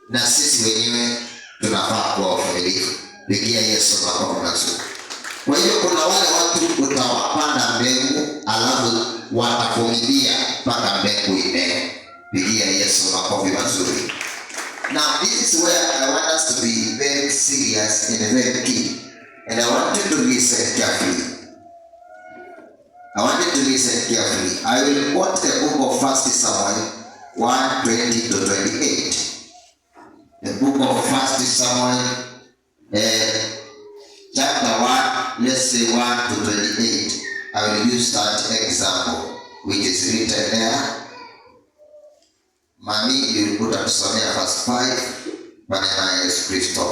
na sisi wenyewe tunafaa kuwa wavumilivu. Pigia Yesu makofi mazuri. Kwa hiyo kuna wale watu utawapanda mbegu alafu watavumilia mpaka mbegu imee. Pigia Yesu makofi mazuri. Now this is where I want us to be very serious and very key. And I want you to listen carefully. I will quote the book of 1 Samuel 1:20-28. The book of 1 Samuel chapter 1, let's say 1-28. I will use that example which is written there. Mami, you put up Somea verse 5, maneno ya Yesu Kristo.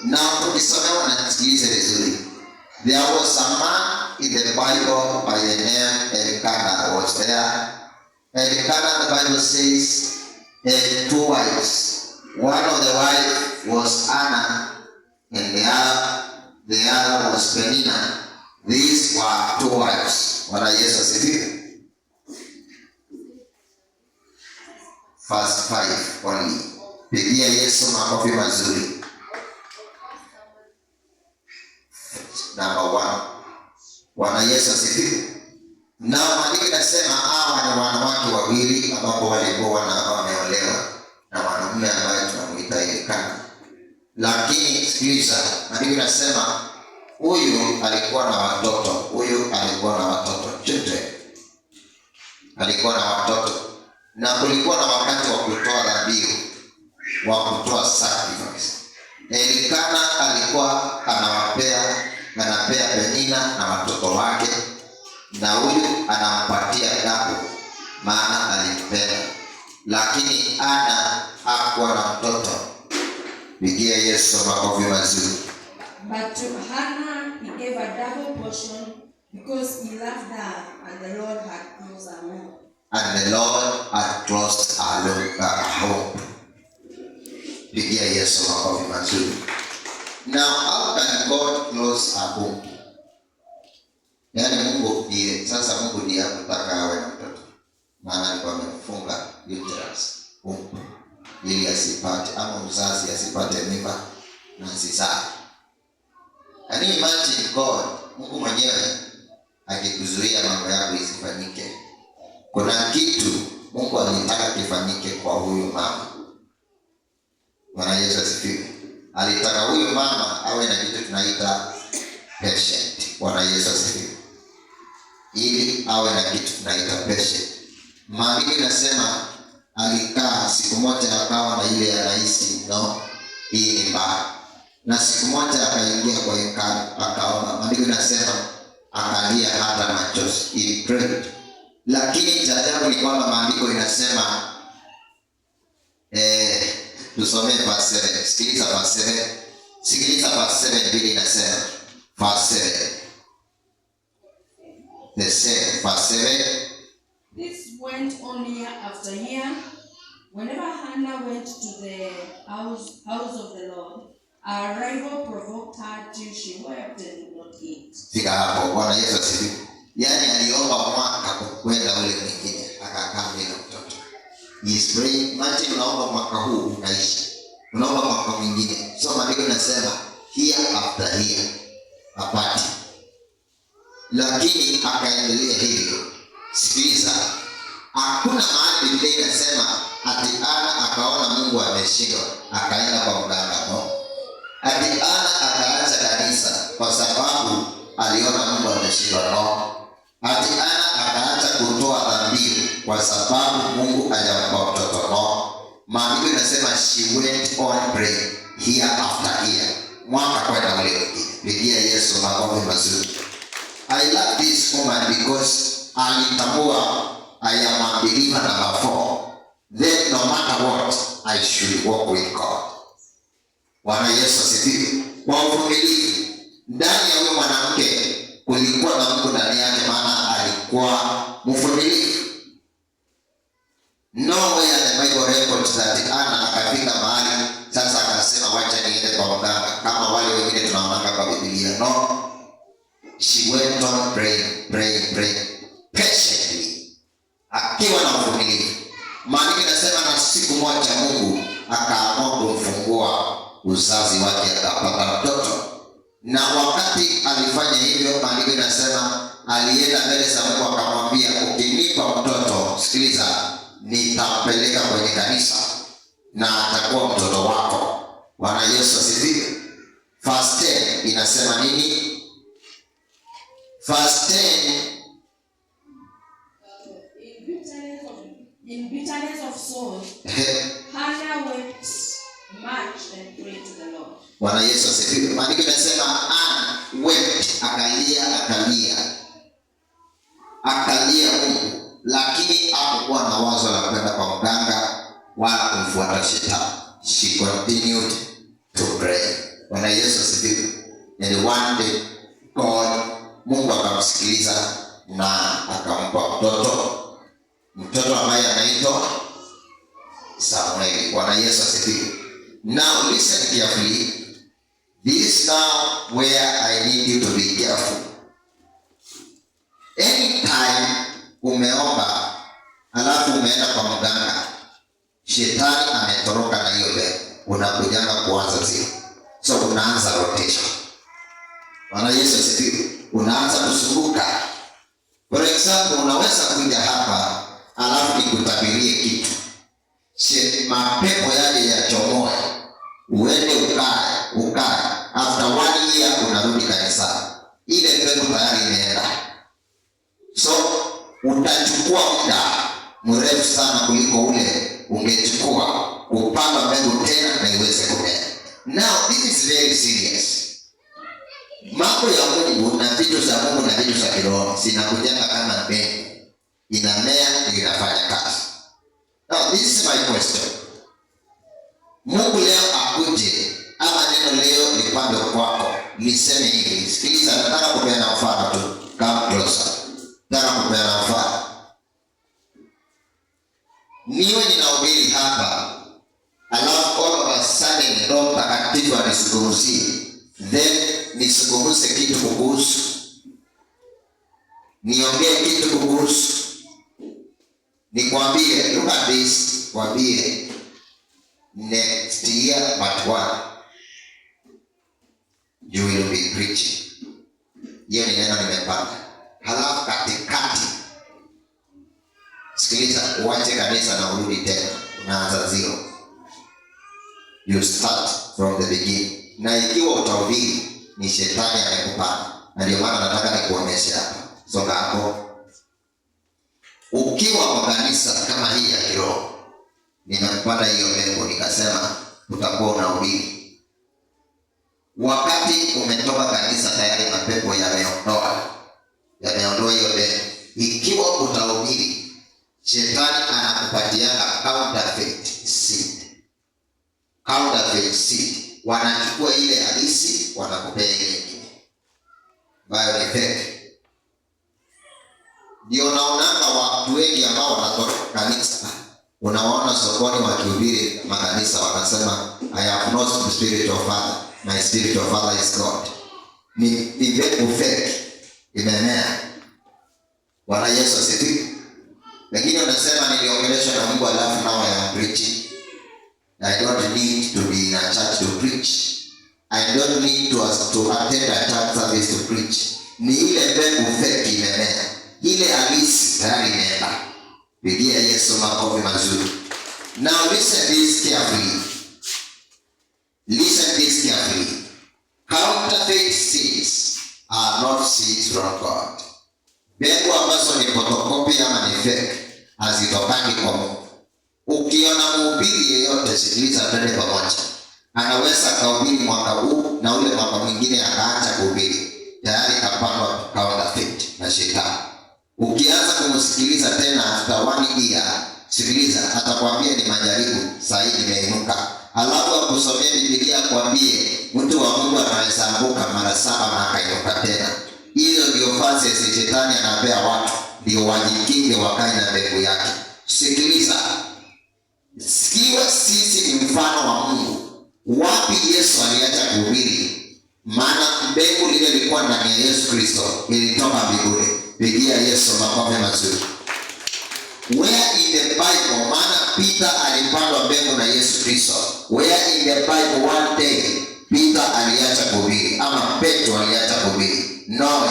Now tukisomewa na tusikilize vizuri. There was a man in the Bible by the name Elkanah was there. Elkanah, the Bible says, had 2 wives. One of the wives was Anna, and the other was Penina. These were 2 wives. Bwana Yesu asifiwe. Verse 5 only. Pigia Yesu makofi mazuri. Number 1. Bwana Yesu asifiwe. Na maandiko yanasema hawa ni wanawake wawili ambao walikuwa wameolewa na mwanamume ambaye tunamuita Elkanah. Lakini sikiliza, maandiko yanasema huyu alikuwa na watoto, children. Alikuwa na watoto, na kulikuwa na wakati wa kutoa dhabihu, wa kutoa sacrifice. Elikana alikuwa anapea Penina na watoto wake, na huyu anampatia damu, maana alimpenda. Lakini Ana hakuwa na mtoto. Pigia Yesu makofi mazuri. But to Hannah he gave a double portion, because he loved her, and the Lord had closed her womb. And the Lord had closed her womb. Pigia Yesu makofi mazuri. Now, how can God close her womb? Yaani Mungu ndiye hakutaka awe na mtoto. Maana alikuwa amefunga uterus, womb, ili asipate, ama mzazi asipate mimba na asizaa. Can you imagine God, Mungu mwenyewe akikuzuia mambo yako isifanyike? Kuna kitu Mungu alitaka kifanyike kwa huyu mama. Bwana Yesu asifiwe. Alitaka huyu mama awe na kitu tunaita patient. Bwana Yesu asifiwe. Ili awe na kitu tunaita patient. Maandiko inasema alikaa siku moja akawa na ile anahisi hii ni mbaya. Na siku moja akaingia kwa hekalu akaomba. Maandiko inasema akalia hata machozi. He prayed. Lakini cha ajabu ni kwamba maandiko inasema tusomee verse 7. Sikiliza verse 7 vile inasema. Verse 7. This went on year after year. Whenever Hannah went to the house of the Lord, her rival provoked her till she wept and did not eat. Fika hapo. Bwana Yesu asifiwe. Yaani aliomba mwaka kwenda ule mwingine, akakaa bila mtoto. He is praying. Imagine unaomba mwaka huu unaishi, unaomba mwaka mwingine. So maandiko inasema year after year apati. Lakini akaendelea hivyo. Sikiliza, hakuna mahali Biblia inasema ati Ana akaona Mungu ameshindwa akaenda kwa mganga, no. Ati Ana akaacha kanisa kwa sababu aliona Mungu ameshindwa, no. Ati Ana akaacha kutoa dhabihu kwa sababu Mungu hajampa mtoto, no. Maandiko inasema she went on praying year after year, mwaka kwenda ule mwingine. Pigia Yesu makofi mazuri. I love this woman because alitambua I am a believer number 4. Then no matter what, I should walk with God. Bwana Yesu asifiwe. Kwa uvumilivu ndani ya huyo mwanamke kulikuwa na Mungu ndani yake, maana alikuwa mvumilivu. Nowhere the Bible records that Ana akafika mahali sasa akasema wacha niende kwa mganga kama wale wengine tunaona kwa Biblia. No. She went on praying patiently, akiwa na uvumilivu. Maandiko inasema na siku moja Mungu akaamua kumfungua uzazi wake akapata mtoto. Na wakati alifanya hivyo, maandiko inasema alienda mbele za Mungu akamwambia, ukinipa mtoto, sikiliza, nitampeleka kwenye kanisa na atakuwa mtoto wako. Bwana Yesu asifiwe. Verse 10 inasema nini? Verse 10. In bitterness of soul, Hannah wept much and prayed to the Lord. Bwana Yesu asifiwe. Maandiko inasema Hannah wept, akalia Mungu, lakini hakuwa na wazo la kwenda kwa mganga wala kumfuata shetani. She continued to pray. Bwana Yesu asifiwe. And one day Mungu akamsikiliza na akampa mtoto ambaye anaitwa Samuel. Bwana Yesu asifiwe. Now listen carefully. This is now where I need you to be careful. Anytime umeomba alafu umeenda kwa mganga, shetani ametoroka na hiyo leo, unakujanga kuanza zero. So unaanza rotation. Bwana Yesu asifiwe. Unaanza kusunguka. For example, unaweza kuja hapa alafu nikutabirie kitu. Mapepo yale yachomoe. Uende ukae. After 1 year unarudi kanisani. ile mbegu tayari imeenda. So utachukua muda mrefu sana kuliko ule ungechukua kupanda mbegu tena na iweze kumea. Now this is very serious. Mambo ya Mungu na vitu za Mungu na vitu za kiroho zinakujenga kama mbegu, inamea, inafanya kazi. Now this is my question. Mungu leo akuje ama neno leo lipande kwako liseme hivi. Sikiliza, nataka kupeana mfano tu. Come closer. Nataka kupeana mfano. Niwe ninahubiri hapa, alafu all of a sudden Roho Mtakatifu anisungumzie, then nisungumze kitu kuhusu, niongee kitu kuhusu, nikwambie look at this, kwambie next year but one you will be preaching. Hiyo ni neno nimepanga. Halafu katikati, sikiliza, uache kanisa na urudi tena, unaanza zero. You start from the beginning. Na ikiwa utahubiri ni shetani anayekupanda, na ndio maana nataka nikuonyeshe hapa. Songa hapo. Ukiwa kwa kanisa kama hii ya kiroho, nimepanda hiyo lengo, nikasema utakuwa unahubiri. Wakati umetoka kanisa tayari mapepo yameondoa hiyo lengo. Ikiwa utahubiri, shetani anakupatiana counterfeit seed. Counterfeit seed. Wanachukua ile halisi wanakupea ile nyingine, ambayo ni fake. Ndio naonanga watu wengi ambao wanatoka kanisa, unaona sokoni wakihubiri makanisa wanasema I have not the spirit of father, my spirit of father is God. Ni mbegu fake imemea. Bwana Yesu asifiwe. Lakini unasema niliongeleshwa na Mungu alafu now I am preaching. I don't need to be in a church to preach. I don't need to attend a church service to preach. Ni ile mbegu fake imemea. Ile halisi tayari imeenda. Pigia Yesu makofi mazuri. Now listen this carefully. Listen this carefully. Counterfeit seeds are not seeds from God. Mbegu ambazo ni photocopy ama ni fake hazitokani kwa Mungu. Ukiona mhubiri yeyote, sikiliza, twende pamoja, anaweza kuhubiri mwaka huu na ule mwaka mwingine akaacha kuhubiri, tayari kapandwa counterfeit na shetani. Ukianza kumsikiliza tena after 1 year, sikiliza, atakwambia ni majaribu, saa hii nimeinuka. Alafu akusomea Biblia kwambie mtu wa Mungu anaweza anguka mara 7 na akainuka tena. Hiyo ndio fasi ya shetani anapea watu, ndio wajikinge wakae na mbegu yake. Sikiliza, sikiwa sisi ni mfano wa Mungu. Wapi Yesu aliacha kuhubiri? Maana mbegu ile ilikuwa ndani ya Yesu Kristo ilitoka mbinguni. Pigia Yesu makofi mazuri. Where in the Bible, maana Peter alipandwa mbegu na Yesu Kristo. Where in the Bible one day Peter aliacha kuhubiri ama Petro aliacha kuhubiri? No.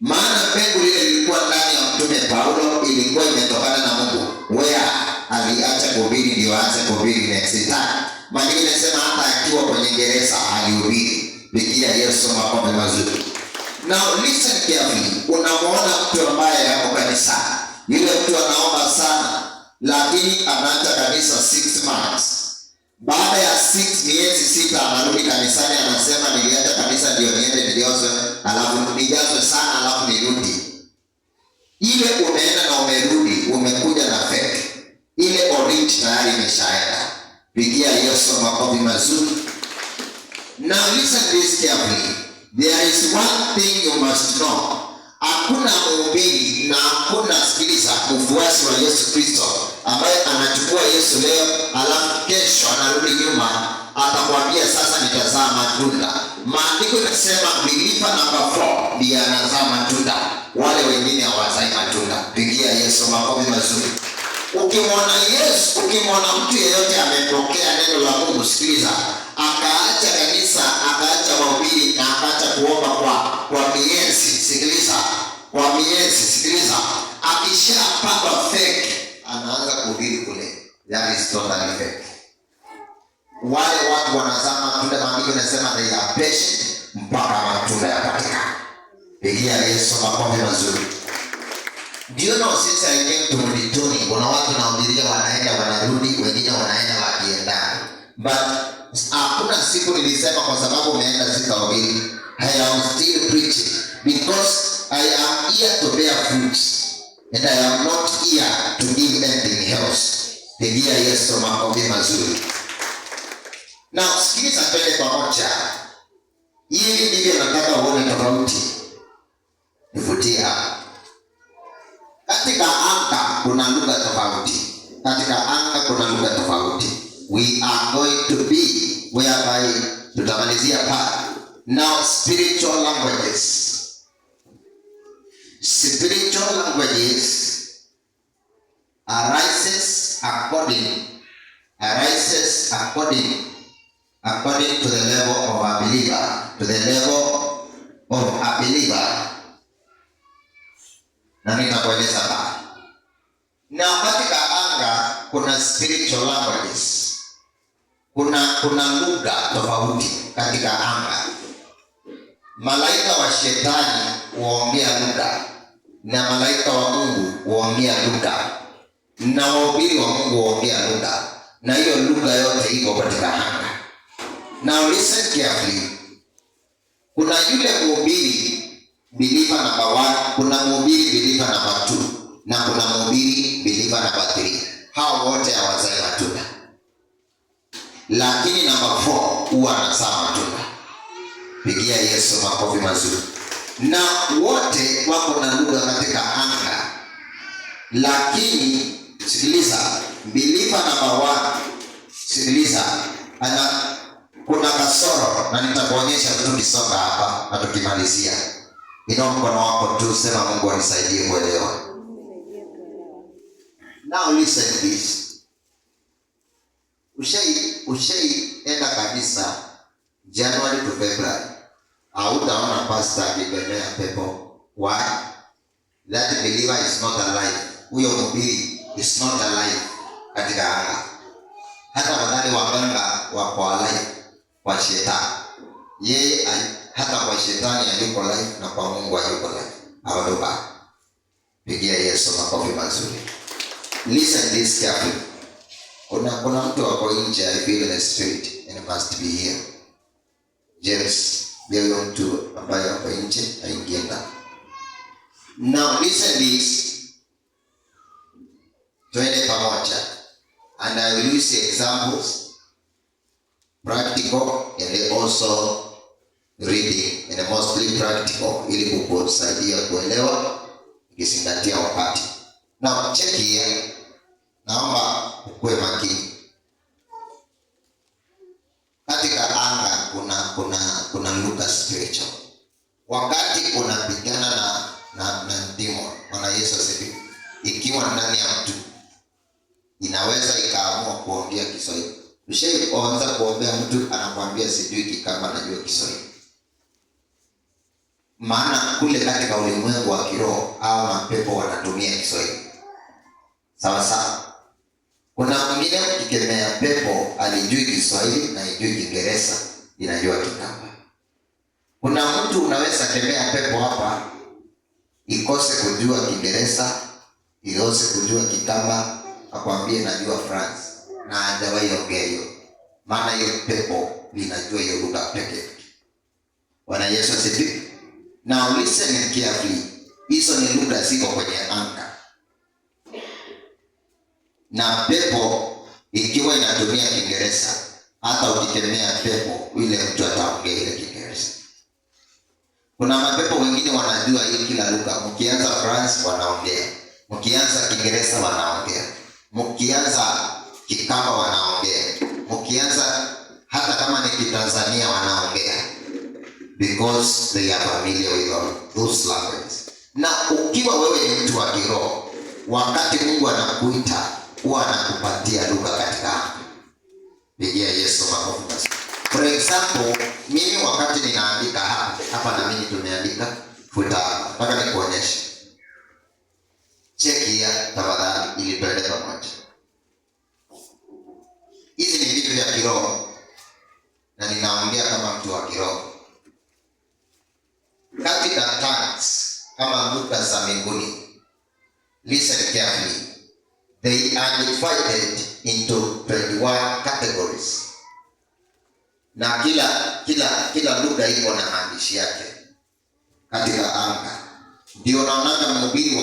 Maana mbegu ile ilikuwa ndani ya mtume Paulo, ilikuwa imetokana na Mungu. Where aliacha kuhubiri ndio aanze kuhubiri next time. Maana inasema hata akiwa kwenye gereza alihubiri. Pigia Yesu makofi mazuri. Now listen carefully. Unamwona mtu ambaye yako kanisa, yule mtu anaomba sana, lakini anaacha kanisa 6 months. Baada ya miezi 6 anarudi kanisani, anasema niliacha kanisa ndio niende niliozwe, alafu nijazwe sana alafu nirudi. Ile umeenda na umerudi, umekuja na fake. Ile original tayari imeshaenda. Pigia Yesu makofi mazuri. Now listen this carefully. There is one thing you must know. Hakuna mhubiri na hakuna, sikiliza, mfuasi wa Yesu Kristo ambaye anachukua Yesu leo alafu kesho anarudi nyuma atakwambia sasa nitazaa matunda. Maandiko yanasema believer number 4 ndiye anazaa matunda, wale wengine hawazai matunda. Pigia Yesu makofi mazuri. Ukimwona mtu yeyote amepokea neno la Mungu, sikiliza, akaacha kanisa, akaacha mahubiri na akaacha kuomba kwa miezi, sikiliza, kwa miezi, sikiliza, akishapata fake anaanza kuhubiri kule, that is totally fake. Wale watu wanazaa matunda, maandiko yanasema they are patient mpaka matunda yapatikane. Pigia Yesu makofi mazuri. Do you know since I came to Mlitoni, kuna watu nahubiria wanaenda wanarudi, wengine wanaenda wakienda. But hakuna siku nilisema kwa sababu umeenda sitahubiri. I am still preaching because I am here to bear fruits and I am not here to give anything else. Pigia Yesu makofi mazuri. Na sikiliza twende pamoja. Hili ndivyo nataka uone tofauti. Nivutia. Katika anga kuna lugha tofauti. Katika anga kuna lugha tofauti. We are going to be whereby tutamalizia pale. Now spiritual languages. Spiritual languages arises according to the level of a believer, Na nitakueleza hapa. Na katika anga kuna spiritual languages. Kuna lugha tofauti katika anga. Malaika wa shetani huongea lugha na malaika wa Mungu huongea lugha na wahubiri wa Mungu huongea lugha, na hiyo lugha yote iko katika anga. Now listen carefully. Kuna yule mhubiri believer number 1, kuna mhubiri believer number 2, na kuna mhubiri believer number 3. Hao wote hawazai matunda, lakini number 4 huwa anazaa matunda. Pigia Yesu makofi mazuri. Na wote wako na lugha katika anga, lakini sikiliza, believer number 1, sikiliza, kuna kasoro, na nitakuonyesha tukisonga hapa na tukimalizia. Inua mkono wako tu, sema Mungu anisaidie kuelewa. Now listen this. Enda kanisa January to February, hautaona pastor akikemea pepo. Why? That believer is not alive. Huyo mhubiri is not alive katika anga. Hata badali waganga wako alive kwa shetani. Yeye hata kwa shetani hayuko live na kwa Mungu hayuko live. Hawadoba. Pigia Yesu makofi mazuri. Listen this carefully. Kuna mtu wako nje, I feel in the spirit and must be here. James, huyo mtu ambaye wako nje aingie ndani. Now listen this. Twende pamoja. And I will use examples, practical and also reading, and mostly practical, ili kukusaidia kuelewa ukizingatia wakati. Now check here. Naomba ukue makini. Katika anga kuna lugha spiritual. Wakati unapigana na demon, Bwana Yesu asifiwe, ikiwa ndani ya mtu, inaweza ikaamua kuongea Kiswahili. Ushaanza kuombea mtu anakuambia sijui Kikamba, najua Kiswahili. Maana kule katika ulimwengu wa kiroho au mapepo wanatumia Kiswahili. Sawa sawa. Kuna mwingine ukikemea pepo alijui Kiswahili na hajui Kiingereza, inajua Kikamba. Kuna mtu unaweza kemea pepo hapa ikose kujua Kiingereza, ikose kujua Kikamba, akwambie najua France na hajawahi ongea hiyo. Maana hiyo pepo linajua hiyo lugha pekee. Bwana Yesu asifiwe. Now listen carefully. Hizo ni lugha ziko kwenye anga. Na pepo ikiwa inatumia Kiingereza, hata ukikemea pepo ile mtu ataongea ile Kiingereza. Kuna mapepo wengine wanajua hii kila lugha. Mkianza France wanaongea, mkianza Kiingereza wanaongea, mkianza Kikamba wanaongea, mkianza hata kama ni Kitanzania wanaongea, because they are familiar with all those languages. Na ukiwa wewe ni mtu wa kiroho, wakati Mungu anakuita, huwa anakupatia lugha katika. Pigia Yesu makofi basi. For example, mimi wakati ninaandika hapa na mimi tumeandika futa hapa. Nataka nikuonyeshe. Check here tafadhali ili tuende pamoja. Hizi ni vitu vya kiroho na ninaongea kama mtu wa kiroho. Katika tongues za mbinguni. Listen carefully. They are divided into 21 categories. Na kila lugha iko na maandishi yake katika anga. Ndio naonaga mhubiri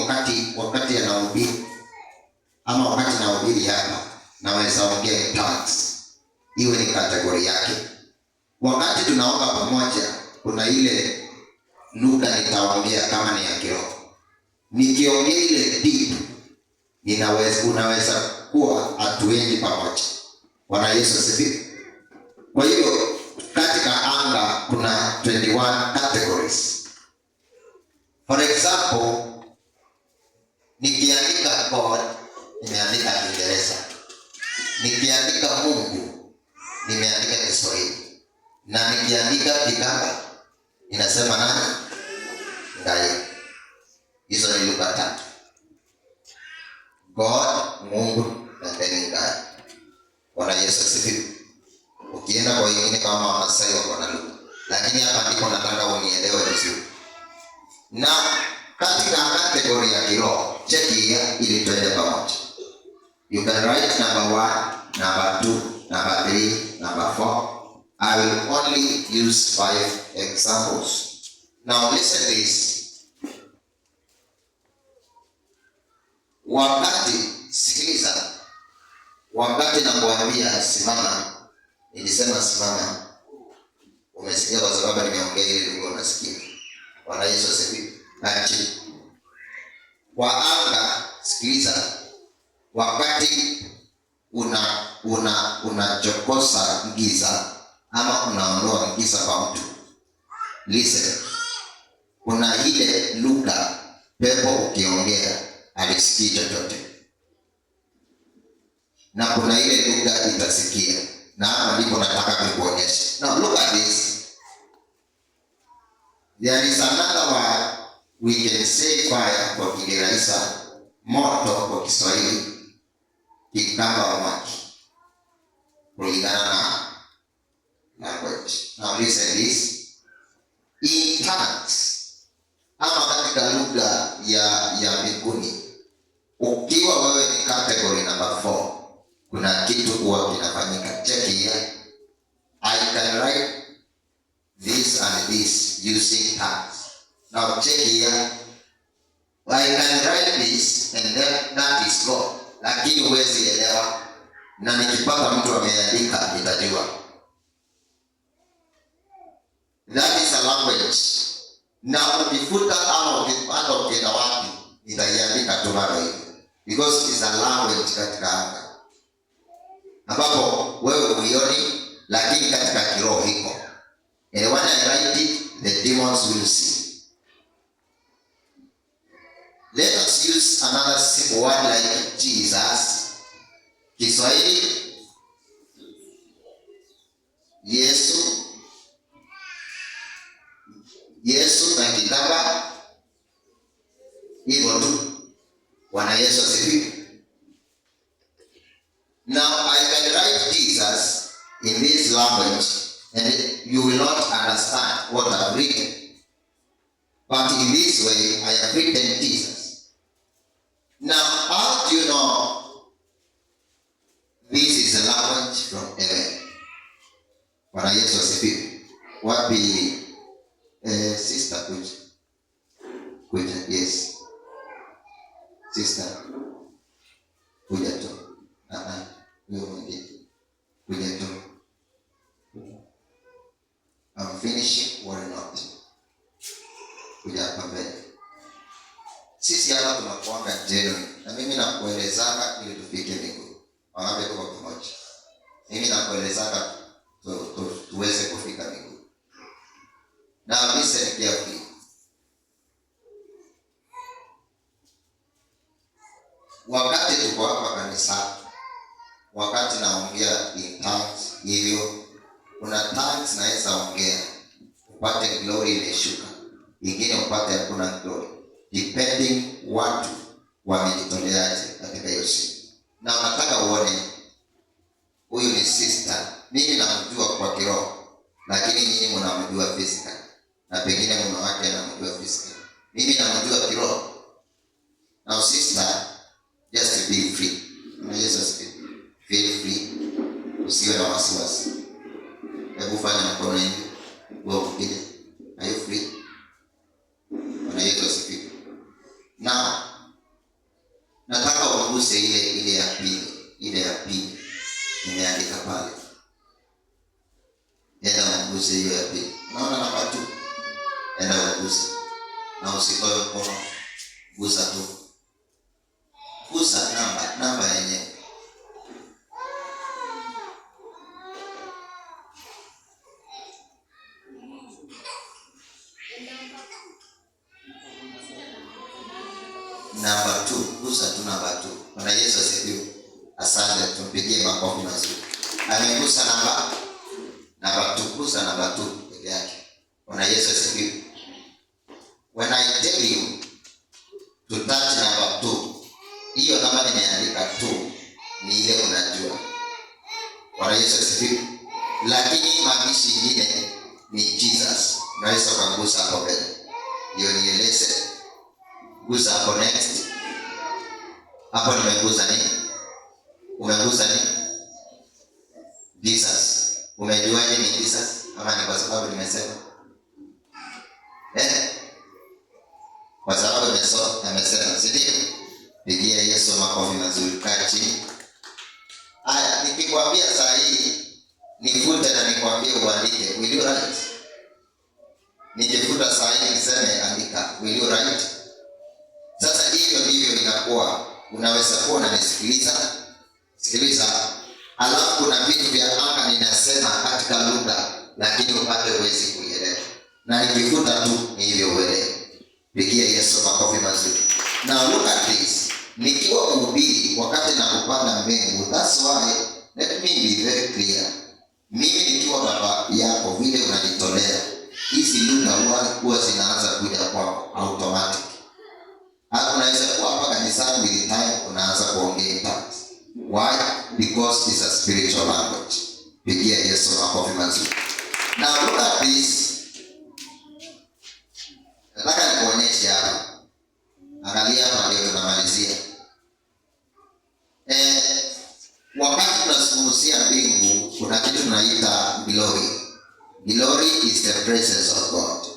wakati anahubiri ama wakati anahubiri hapa naweza ongea in tongues. Iwe ni kategori yake. Wakati tunaomba pamoja kuna ile lugha nitaongea kama ni ya kiroho. Nikiongea ile deep unaweza kuwa watu wengi pamoja. Bwana Yesu asifiwe. Kwa hiyo katika anga kuna 21 categories. For example, nikiandika God nimeandika Kiingereza. Nikiandika Mungu nimeandika Kiswahili. Na nikiandika Kigamba inasema nani? Ngai. Hizo ni lugha tatu. God, Mungu na then Ngai. Bwana Yesu asifiwe. Ukienda kwa wengine kama Wamasai wako na lugha. Lakini hapa ndipo nataka unielewe vizuri. Na katika kategori ya kiroho, cheki ili tuende pamoja. You can write number 1, number 2, number 3, number 4. I will only use 5 examples. Now listen to this. Sikiliza. Wakati nakuambia simama, nilisema simama. Umesikia kwa sababu nimeongea ile lugha unasikia. Bwana Yesu asifiwe. Achi. Kwa anga, sikiliza. Wakati unachokosa giza ama unaondoa giza kwa mtu. Listen. Kuna ile lugha pepo ukiongea alisikii chochote. Na kuna ile lugha itasikia. Na hapa ndipo nataka nikuonyeshe. Now look at this. There is another word we can say fire kwa Kiingereza, moto kwa Kiswahili, Kikamba wa maji. Kulingana na language. Now listen this. In tongues, ama katika lugha ya mbinguni, ukiwa wewe ni category number 4, kuna kitu huwa kinafanyika. Check here. I can write this and this using tongues. Now check here. I can write this and then that is God. Lakini huwezi elewa. Na nikipata mtu ameandika nitajua. That is a language. Na ukifuta ama ukipata ukienda wapi nitaiandika tu mara hiyo. Because it's a language katika anga. Ambapo wewe uioni lakini katika kiroho iko. And when I write it, the demons will see. Let us use another simple word like Jesus. Kiswahili, Yesu. Yesu na Kigamba. Hivyo tu. Bwana Yesu asifiwe. Now I can write Jesus in this language and you will not understand what I have written. But in this way I have written Jesus. Now how do you know this is a language from heaven? Bwana Yesu asifiwe. Wapi sister kuja? Yes. Sister kuja tu. Wewe mwingine kuja tu. I'm finishing or not. Kuja hapa mbele. Sisi hapa tunakuanga genuine. Na mimi nakuelezana ili tufike mbinguni. Wangapi tuko pamoja? Mimi nakuelezana tuweze kufika mbinguni. Now listen carefully. Wakati tuko hapa kanisa, wakati naongea in tongues hivyo, kuna tongues naweza ongea upate glory imeshuka, ingine upate hakuna glory, depending watu wamejitoleaje katika hiyo siku. Na unataka uone huyu ni sister, mimi namjua kwa kiroho, lakini nyinyi mnamjua physical, na pengine mume wake anamjua physical. Mimi namjua kiroho, Feel free. Usiwe na wasiwasi. Hebu fanya mkono hivi. Wewe mwingine. Are you free? Bwana Yesu asifiwe. Na nataka uguse ile ya pili. Ile ya pili. Nimeandika pale. Enda uguse hiyo ya pili. Naona namba 2. Enda uguse. Na usitoe mkono. Gusa tu. Gusa namba yenyewe. Namba 2. Gusa tu namba 2. Bwana Yesu asifiwe. Asante, tumpigie makofi mazuri. Amegusa namba 2. Gusa namba 2 peke yake. Bwana Yesu asifiwe. When I tell you to touch number 2, hiyo namba nimeandika 2 ni ile unajua. Bwana Yesu asifiwe. Lakini maandishi ingine ni Jesus. Unaweza kugusa hapo mbele. Ndio nieleze. Gusa hapo next. Hapo nimegusa nini? Umegusa nini? Jesus. Umejuaje ni Jesus? Ama ni kwa sababu nimesema? Kwa sababu amesema, si ndio? Pigia Yesu makofi mazuri. Kaa chini. Haya, nikikwambia saa hii nifute na nikwambie uandike, will you write? Nikifuta saa hii niseme andika, will you write? Sasa hivyo ndivyo inakuwa. Unaweza kuwa unanisikiliza. Sikiliza. Alafu kuna vitu vya anga ninasema katika lugha lakini upate uwezi kuielewa. Na nikifuta tu ni hivyo uelewe. Pigia Yesu makofi mazuri. Now look at this. Nikiwa mhubiri wakati nakupanda mbingu, that's why let me be very clear. Mimi nikiwa baba yako vile unajitolea, hizi lugha huwa zinaanza kuja kwako automatic. Hata unaweza kuwa hapa kanisani with time unaanza kuongea in tongues. Why? Because it's a spiritual language. Pigia Yesu makofi mazuri. Now look at this. Nataka nikuonyeshe hapa. Angalia hapa ndio tunamalizia. Wakati tunazungumzia mbingu, kuna kitu tunaita glory. Glory is the presence of God.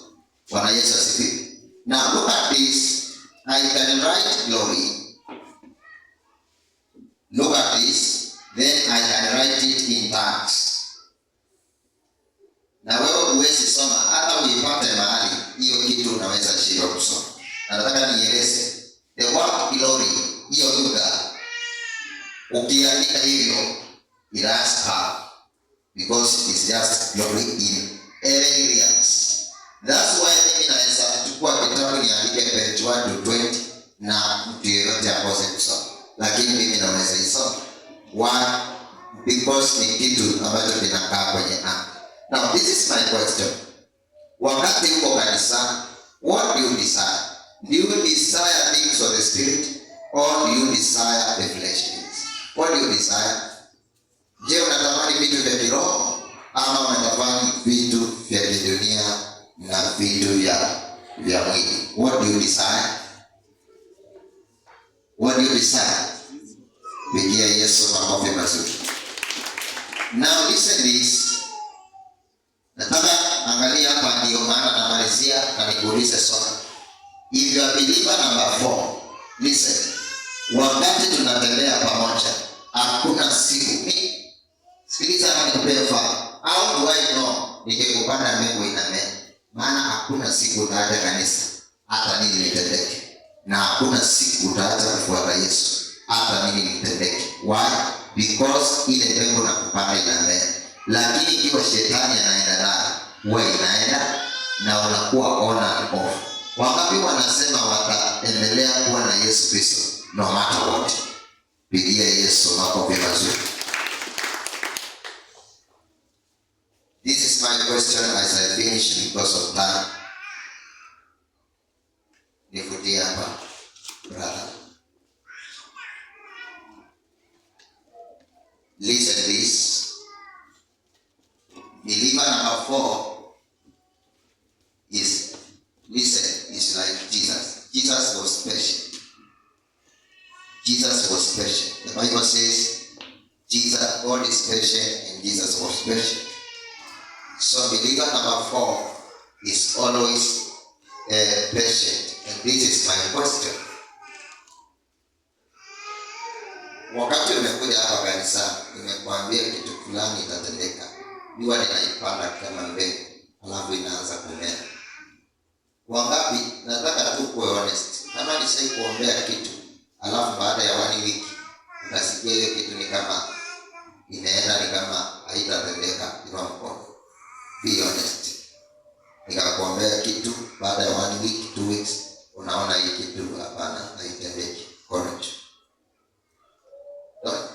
Bwana Yesu asifiwe. Now look at this. I can write glory. Look at this. Then I can write it in tongues. Na wewe uwezi soma hata uipate mahali hiyo kitu unaweza shindwa kusoma. Na nataka nieleze the word glory, hiyo lugha ukiandika hivyo it has power because it's just glory in every areas. That's why mimi naweza kuchukua kitabu niandike page 1 to 20 na mtu yeyote akose kusoma, lakini mimi naweza isoma. Why? Because ni kitu ambacho kinakaa kwenye anga. Now this is my question. Wakati uko kanisa, what do you desire? Do you desire things of the spirit or do you desire the flesh things? What do you desire? Je, unatamani vitu vya kiroho ama unatamani vitu vya dunia na vitu vya mwili? What do you desire? What do you desire? Pigia Yesu makofi mazuri. Now listen this. Nataka angalia hapa ndio maana namalizia na nikuulize swali. If you are believer number 4, listen. Wakati tunatembea pamoja, hakuna siku. Sikiliza na nikupefa. How do I know nikikupanda mbingu inamea? Maana hakuna siku utaacha kanisa hata nini nitendeke. Na hakuna siku utaacha kufuata Yesu hata nini nitendeke. Why? Because ile mbingu na kupanda inamea. Lakini ikiwa shetani anaenda nayo, wewe inaenda na unakuwa on and off. Wangapi wanasema wataendelea kuwa na Yesu Kristo no matter what? Pigia Yesu makofi mazuri. This is my question as I finish because of time. Nifutie hapa, brother. Listen this. Believer number 4 is, listen, is like Jesus. Jesus was special. Jesus was special. The Bible says Jesus that God is patient and Jesus was patient. So believer number 4 is always patient. And this is my question. Wakati umekuja hapa kanisa, nimekuambia kitu fulani itatendeka. Jua linaipanda kama mbegu, alafu inaanza kumea. Wangapi, nataka tu kuwe honest. Kama nishai kuombea kitu, alafu baada ya 1 week, utasikia hiyo kitu ni kama inaenda ni kama haitatendeka, inua mkono. Be honest. Nikakuombea kitu, baada ya 1 week, 2 weeks, unaona hii kitu hapana, haitendeki. Courage.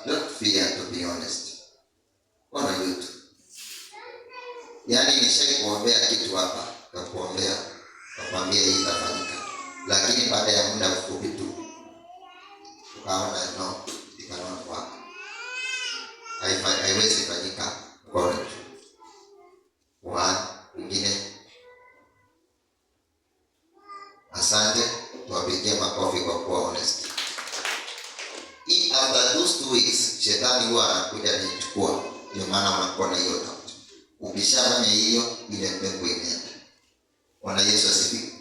Don't fear to be honest. What you do? Yani nishai kuombea kitu hapa, nikakuombea, nakwambia hii itafanyika. Lakini baada ya muda mfupi tu ukaona no, it cannot work. Haiwezi fanyika. Courage. Mwingine. Asante, tuwapigie makofi kwa kuwa honest. After those 2 weeks, shetani huwa anakuja nichukua. Ndio maana unakuwa na hiyo doubt. Ukishafanya hiyo, ile mbegu inaenda. Bwana Yesu asifiwe.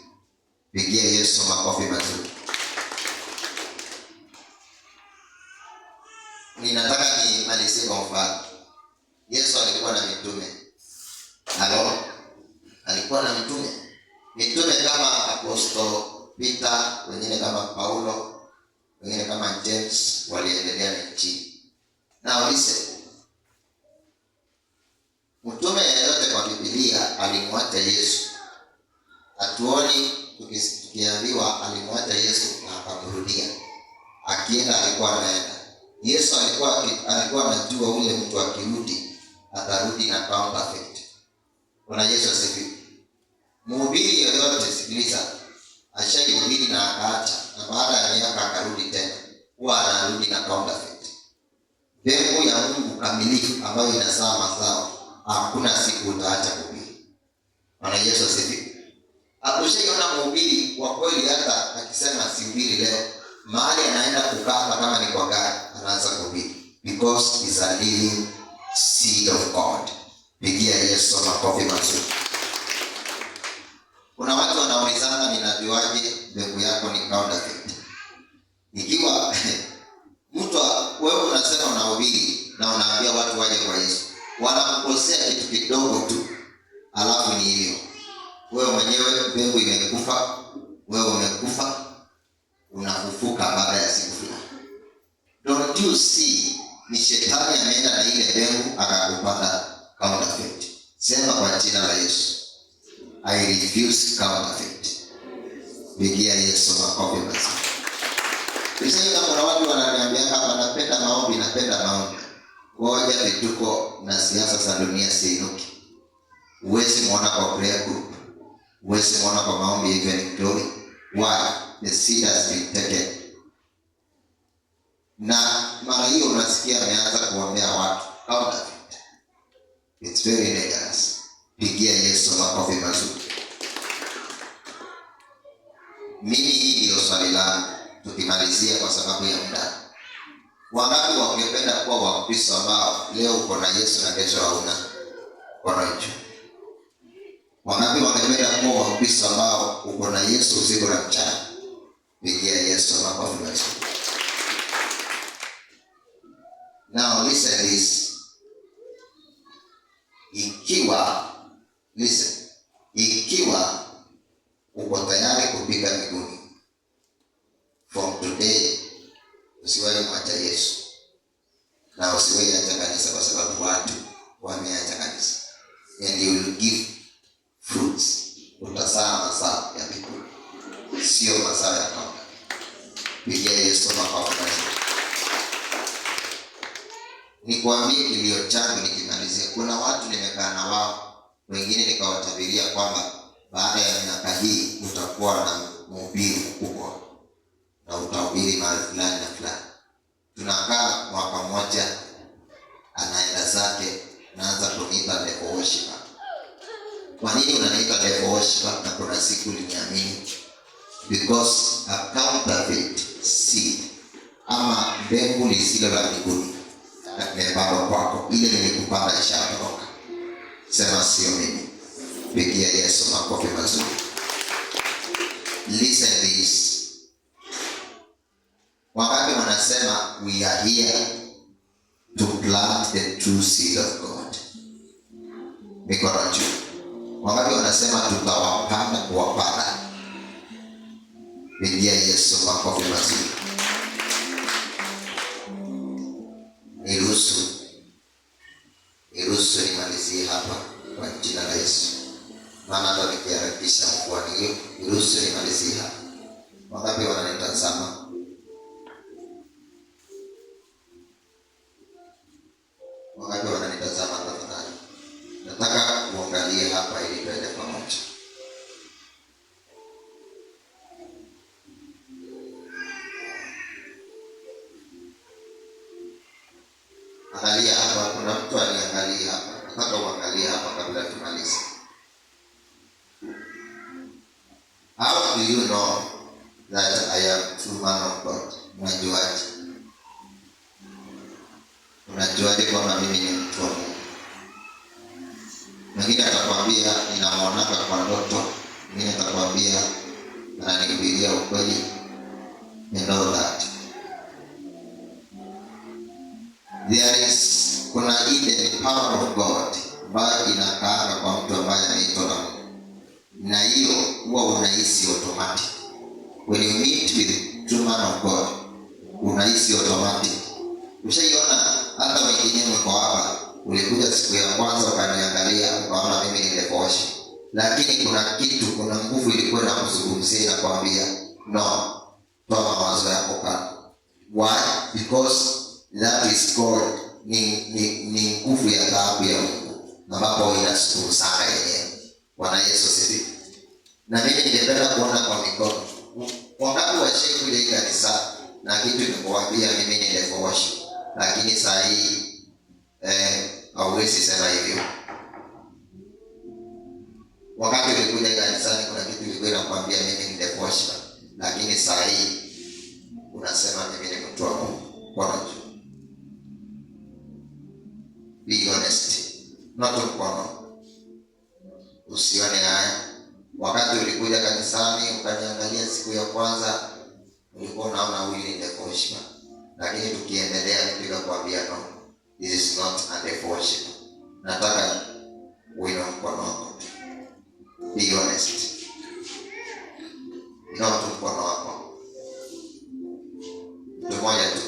Pigia Yesu makofi mazuri. Ninataka nimalizie kwa mfano. Yesu alikuwa na mitume. Halo? Alikuwa na mitume. Mitume kama Apostle Peter, wengine kama Paulo, wengine kama James, waliendelea na injili. Now listen. Mtume yeyote kwa Biblia alimwacha Yesu. Hatuoni tukiambiwa alimwacha Yesu na akamrudia. Akienda alikuwa anaenda. Yesu alikuwa anajua ule mtu akirudi atarudi na kama perfect. Bwana Yesu asifiwe. Mhubiri yoyote, sikiliza, ashahubiri na akaacha, na baada ya miaka akarudi tena, huwa anarudi na counterfeit. Mbegu ya Mungu kamilifu ambayo inazaa mazao, hakuna siku utaacha kuhubiri. Bwana Yesu asifiwe. Hakushaiona mhubiri wa kweli hata akisema sihubiri leo, mahali anaenda kukaa kama ni kwa gari, anaanza kuhubiri, because he's a living seed of God. Pigia Yesu makofi mazuri. Kuna watu wanaulizana, ninajuaje mbegu yako ni counterfeit? Ikiwa mtu wewe unasema unahubiri na unaambia watu waje kwa Yesu, wanakukosea kitu kidogo tu, alafu ni hiyo. Wewe mwenyewe mbegu imekufa, wewe umekufa, unafufuka baada ya siku fulani. Don't you see, ni shetani ameenda na ile mbegu akakupata counterfeit. Sema kwa jina la Yesu, I refuse counterfeit. Pigia Yesu makofi basi. Kisha kuna watu wananiambia hapa, napenda maombi. Ngoja vituko na siasa za dunia siinuki. Uwezi muona kwa prayer group, uwezi muona kwa maombi even glory. Why? The seed has been taken. Na mara hiyo unasikia ameanza kuombea watu counterfeit. It's very dangerous. Pigia Yesu makofi mazuri. Mimi hii ndio swali langu, tukimalizia kwa sababu ya muda. Wangapi wangependa kuwa Wakristo ambao leo uko na Yesu na kesho hauna? Kwa hiyo wangapi wangependa kuwa Wakristo ambao uko na Yesu usiku na mchana? Pigia Yesu makofi mazuri. Now listen this. Ikiwa uko tayari kupiga mbinguni, from today usiwahi mwacha Yesu na usiwahi acha kanisa, kwa sababu watu wameacha kanisa. And you will give fruits. Utazaa mazao ya mbinguni, sio mazao ya kawaida. Pigia Yesu makofi. Nikwambie kilio changu nikimalizia. Kuna watu nimekaa na wao, wengine nikawatabiria kwamba baada ya miaka hii utakuwa na mhubiri mkubwa na utahubiri mahali fulani na fulani. Tunakaa mwaka mmoja, anaenda zake, naanza kuniita devil worshiper. Kwa nini unaniita devil worshiper na kuna siku uliniamini? Because a counterfeit seed, ama mbegu lisilo la mbinguni, nimepandwa kwako, ile nilikupanda ishatoroka. Sema sio mimi. Pigia Yesu makofi mazuri. Listen this. Wakati wanasema we are here to plant the true seed of God. Mikono juu. Wakati wanasema tutawapanda kuwapanda. Pigia Yesu makofi mazuri. Niruhusu nimalizie hapa kwa jina la Yesu. Maana hata nikiharakisha mvua hiyo, niruhusu nimalizie hapa. Wangapi wananitazama? Wangapi wananitazama tafadhali? Nataka muangalie hapa ili tuende pamoja. Angalia hapa, kuna mtu aliangalia hapa. Nataka uangalie hapa kabla tumalize. How do you know that I am true man of God? Unajuaje? Unajuaje kwamba mimi ni mtu wa Mungu? Mwingine atakwambia ninamuonaka kwa ndoto, mwingine atakwambia ananihubiria ukweli. You know that there is kuna ile power of God ambayo inakaa kwa mtu ambaye anaitwa na Mungu, na hiyo huwa unahisi automatic. When you meet with true man of God, unahisi automatic. Ushaiona hata wengine mko hapa, ulikuja siku ya kwanza ukaniangalia ukaona mimi ni devotion, lakini kuna kitu, kuna nguvu ilikuwa inakuzungumzia na kuambia no, toa mawazo yako kando. Why? Because that is God. Ni nguvu ya dhahabu ya Mungu ambapo inashukuru sana yenyewe. Bwana Yesu asifiwe. Na mimi ningependa kuona kwa mikono. Wakati wa sheku ile kanisa na kitu nikuambia mimi ni devotion, lakini saa hii hauwezi sema hivyo. Wakati ulikuja kanisani kuna kitu ilikuwa inakwambia mimi ni devotion, lakini saa hii unasema mimi ni mtu wa Mungu. Bwana be honest. Not mkono. Usione haya. Wakati ulikuja kanisani ukaniangalia siku ya kwanza, ulikuwa unaona huyu ni devotion. Lakini tukiendelea nipika kuambia no, this is not a devotion. Nataka uwe mkono wako. Be honest. Not mkono wako. Mtu mmoja tu.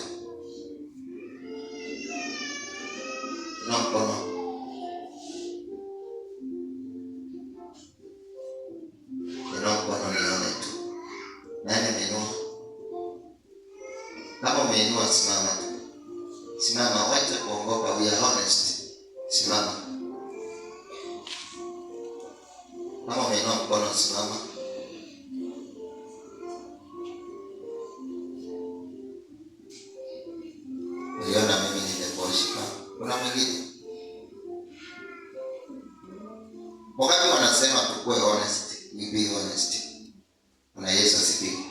No mkono. No mkono nione tu. Nani amenua? Kama umeinua simama tu. Simama, wacha kuogopa, we are honest. Simama. Kama umeinua mkono simama. Uliona mimi ni devotion. Kuna mwingine. Wakati wanasema tukue honest, we be honest. Kuna Yesu asifiwe.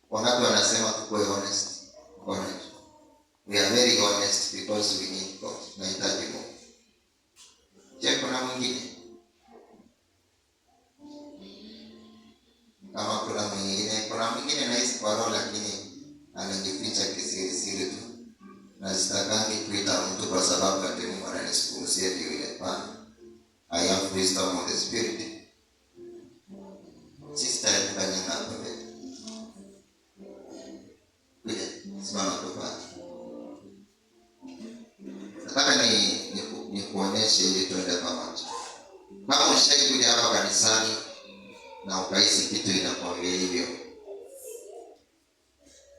Wakati wanasema tukue honest, we are very honest because we need God. Tunahitaji Mungu. Je, kuna mwingine? Kama kuna mwingine nahisi kwa roho lakini anajificha kisiri tu. Na sitakangi kuita mtu kwa sababu ati Mungu ananisikumzia ndio ile pana. I have wisdom of the Spirit. Sister alifanya hapo mbele. Kuja, simama tu pale. Nataka ni kuonyeshe ili tuende pamoja. Kama ushaikuja hapa kanisani na ukahisi kitu inakwambia hivyo,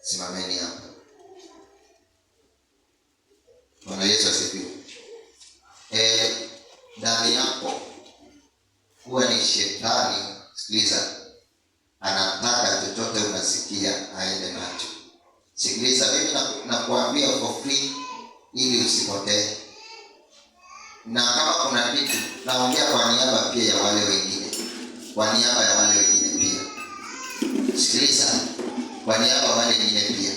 simameni hapa. Bwana Yesu asifiwe. Ndani yako huwa ni shetani, sikiliza, anataka chochote unasikia aende nacho. Sikiliza, mimi nakuambia for free ili usipotee. Na kama kuna kitu naongea kwa niaba pia ya wale wengine. Kwa niaba ya wale wengine pia. Sikiliza, kwa niaba ya wale wengine pia.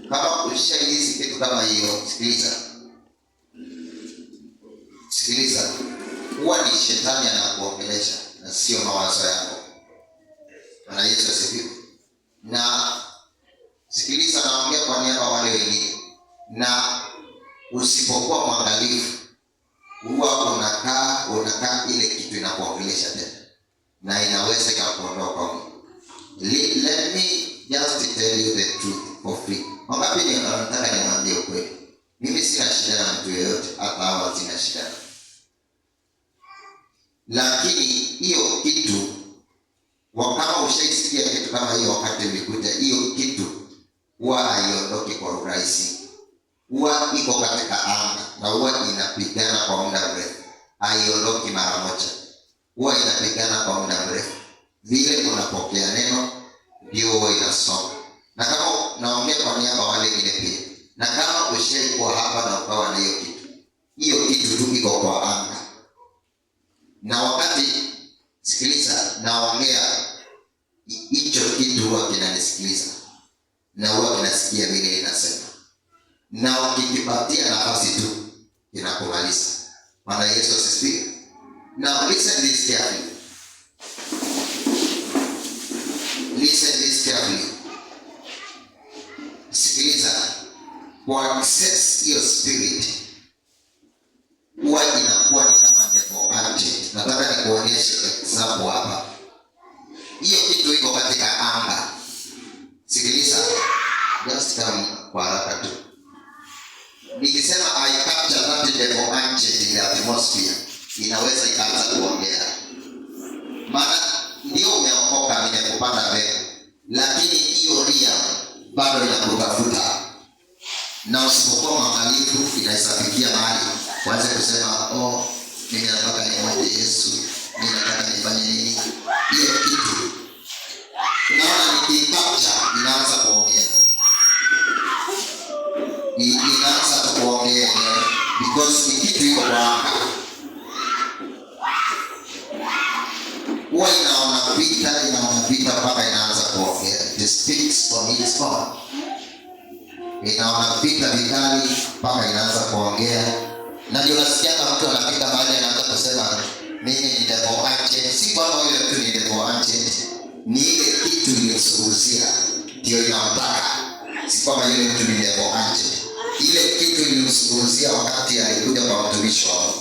Kama ushahisi kitu kama hiyo, sikiliza, huwa ni shetani anakuongelesha na sio mawazo yako. Bwana Yesu asifiwe. Na sikiliza, naongea kwa niaba wale wengine, na usipokuwa mwangalifu huwa unakaa ile kitu inakuongelesha tena na inaweza ikakuondoa kwa Mungu. Let me just tell you the truth for free. Wangapi ni wanataka niwaambie ukweli? Mimi sina shida na mtu yeyote, hata hawa sina shida. Lakini hiyo kitu, kama ushaisikia kitu kama hiyo wakati ulikuja, hiyo kitu huwa haiondoki kwa urahisi. Huwa iko katika anga na huwa inapigana kwa muda mrefu. Haiondoki mara moja. Huwa inapigana kwa muda mrefu. Vile unapokea neno ndio huwa inasoma. Na kama naongea kwa niaba wale wengine pia, na kama ushaikuwa hapa na ukawa na hiyo kitu tu iko kwa anga, na wakati sikiliza naongea, hicho kitu huwa kinanisikiliza na huwa kinasikia vile inasema, na ukikipatia nafasi tu inakumaliza. Bwana Yesu asifiwe. Now listen this carefully. Sikiliza, kwa access hiyo spirit huwa inakuwa ni kama devil agent. Nataka nikuonyeshe example hapa. Hiyo kitu iko katika anga. Sikiliza, just come kwa haraka tu. Nikisema I capture that devil agent in the atmosphere, inaweza ikaanza kuongea. Maana ndio umeokoka, nimekupanda mbele, lakini hiyo ria bado inakutafuta. Na usipokuwa mwangalifu inaweza kufikia mahali kwanza kusema mimi nataka nimwende Yesu, mimi nataka nifanye nini. Hiyo kitu unaona nikikapcha inaanza kuongea. Inaanza kuongea because ni kitu iko kwa anga. Huwa inaona vita mpaka inaanza kuongea. It speaks on its own. Inaona vita vikali mpaka inaanza kuongea. Na ndio nasikia mtu anapita mahali anaanza kusema mimi ni devil agent. Si kwamba yule mtu ni devil agent, ni ile kitu iliyosuguzia ndio inamtaka. Si kwamba yule mtu ni devil agent. Ile kitu iliyosuguzia wakati alikuja kwa mtumishi wao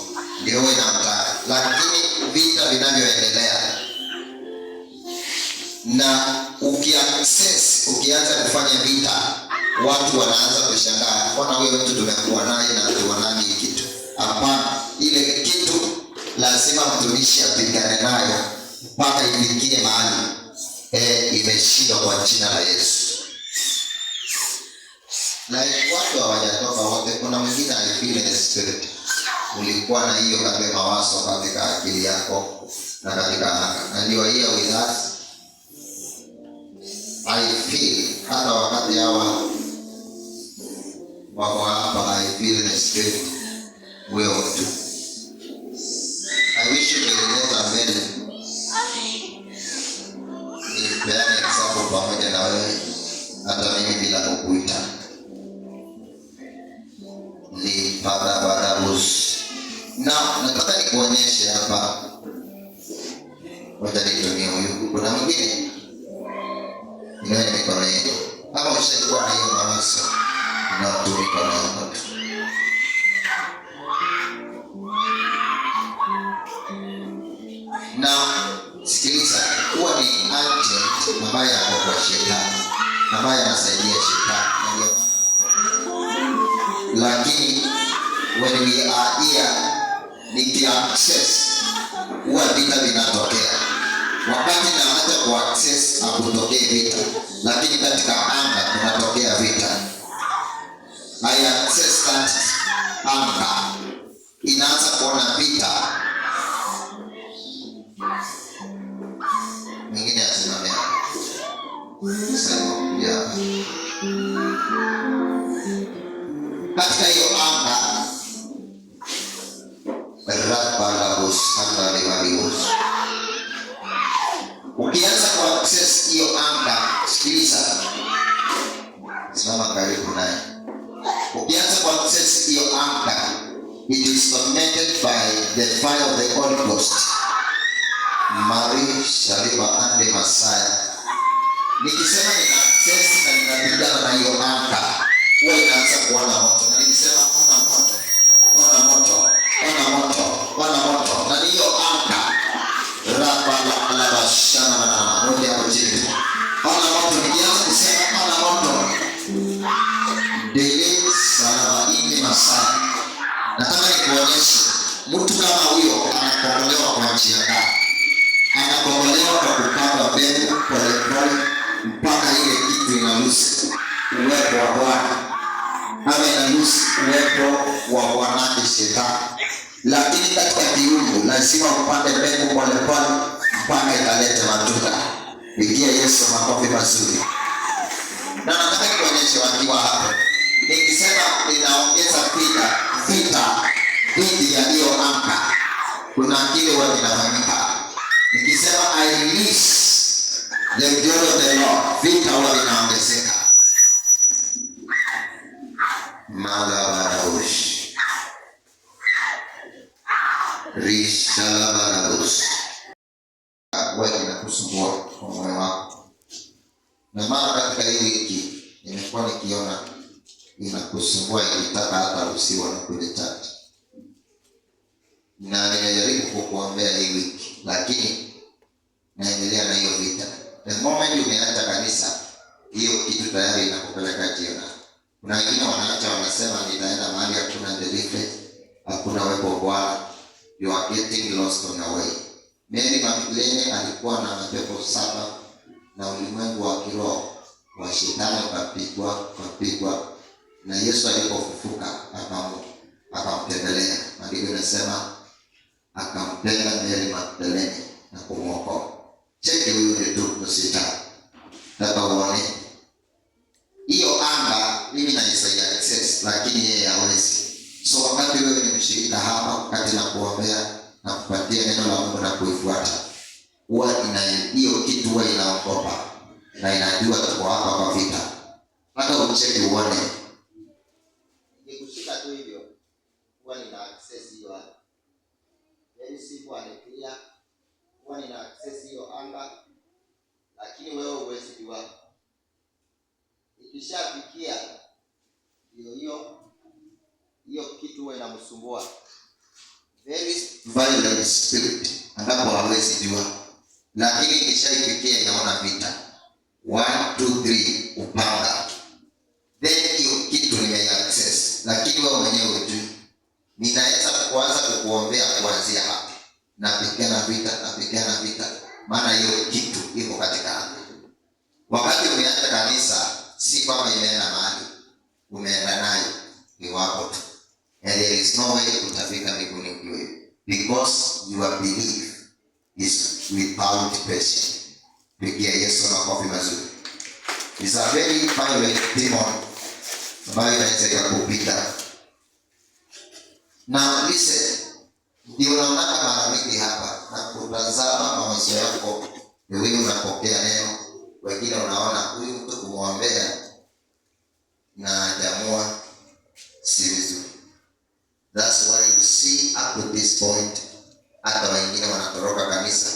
ndio inamtaka. Lakini vita vinavyoendelea na ukianza kufanya vita, watu wanaanza kushangaa, mbona wewe mtu tumekuwa naye na tuwanani kitu? Hapana, ile kitu lazima mtumishi apigane nayo mpaka ifikie mahali imeshindwa kwa jina la Yesu. Na watu hawajatoka wote. Kuna mwingine I feel in the spirit. Ulikuwa na hiyo katika mawazo katika akili yako na katika anga. And you are here with us. I feel hata wakati hawa wako hapa, I feel in the spirit wewe tu. I wish you could get a medal. Nipeane example pamoja na wewe, hata mimi bila kukuita. Ni badabus. Na nataka nikuonyeshe hapa. Wacha nitumie huyu. Kuna mwingine inaye mikono yako. Kama ushaikuwa na hiyo mawazo, unatumia mikono yako. Na sikiliza, huwa ni agent ambaye ako kwa shetani, ambaye anasaidia shetani. Lakini when we are here, ni access, huwa vita vinatokea. Wakati na hata kwa access hakutokea vita, lakini katika anga kunatokea vita. I access that anga, inaanza kuona vita. Mwingine asimamia katika hiyo anga rabalabus analibus. Ukianza kwa access hiyo anga, sikiliza, simama karibu na It is tormented by the fire of the Holy Ghost. Mari Shaliba ande Masaya. Nikisema nina access na ninapigana na hiyo anga, wewe inaanza kuona moto. Na nikisema ona moto, ona moto, ona moto, ona moto. Na hiyo anga raba la bashana na moja hapo chini. Ona moto, nikianza kusema ona moto. Dele salama inde Masaya. Nataka nikuonyeshe mtu kama huyo anakombolewa kwa njia gani? Anakombolewa kwa kupanda mbegu polepole mpaka ile kitu inanusi uwepo wa Bwana. Ama inanusi uwepo wa Bwana Shetani. Lakini katika kiungu lazima upande mbegu polepole mpaka ikalete matunda. Pigia Yesu makofi mazuri. Na nataka nikuonyeshe wakiwa hapo. Nikisema ninaongeza vita dhidi ya hiyo anga, kuna kile huwa kinafanyika. Nikisema I release the glory of the Lord, vita huwa vinaongezeka. Malabarabush Rishalabarabush huwa kinakusumbua kwa moyo wako. Na mara katika hii wiki nimekuwa nikiona inakusumbua ikitaka hata usiwe na kule church. Na nimejaribu kukuombea hii wiki, lakini naendelea na hiyo vita. The moment umeacha kanisa, hiyo kitu tayari inakupeleka jiona. Kuna wengine wanaacha wanasema nitaenda mahali hakuna deliverance, hakuna uwepo wa Bwana. You are getting lost on the way. Mary Magdalene alikuwa na mapepo 7 na ulimwengu wa kiroho wa Shetani ukapigwa. Na Yesu alipofufuka akamtembelea. Maandiko yanasema akampenda Mary Magdalene na kumwokoa. Cheki huyu ni tu Shetani. Nataka uone hiyo anga mimi naisaidia access, lakini yeye hawezi. So wakati wewe ni mshirika hapa, wakati na kuombea na kupatia neno la Mungu na kuifuata, huwa hiyo kitu huwa inaokopa na inajua tuko hapa kwa vita. Hata ucheki uone nikikushika tu hivyo huwa nina access hiyo anga. Yaani siku anakilia huwa nina access hiyo anga, lakini wewe huwezi jua. Ikishafikia hiyo kitu huwa inamsumbua. Very violent spirit ambapo hawezi jua. Lakini ikishaifikia inaona vita 1 2 3 upanga, then hiyo kitu nimeaccess, lakini wewe mwenyewe hujui. Ninaweza kuanza kukuombea kuanzia hapa, napigana vita, maana hiyo kitu iko katika anga. Wakati umeacha kanisa, si kwamba imeenda mahali, umeenda nayo ni wako tu. And there is no way utafika mbinguni ukiwa, because your belief is without passion. Pigia Yesu makofi mazuri. It's a very violent demon ambayo inaweza kukupiga. Na listen, ndio unaona mara mingi hapa na kutazama mawazo yako, wewe unapokea neno, wengine unaona huyu mtu kumwombea na jamua si vizuri. That's why you see up to this point, hata wengine wanatoroka kanisa,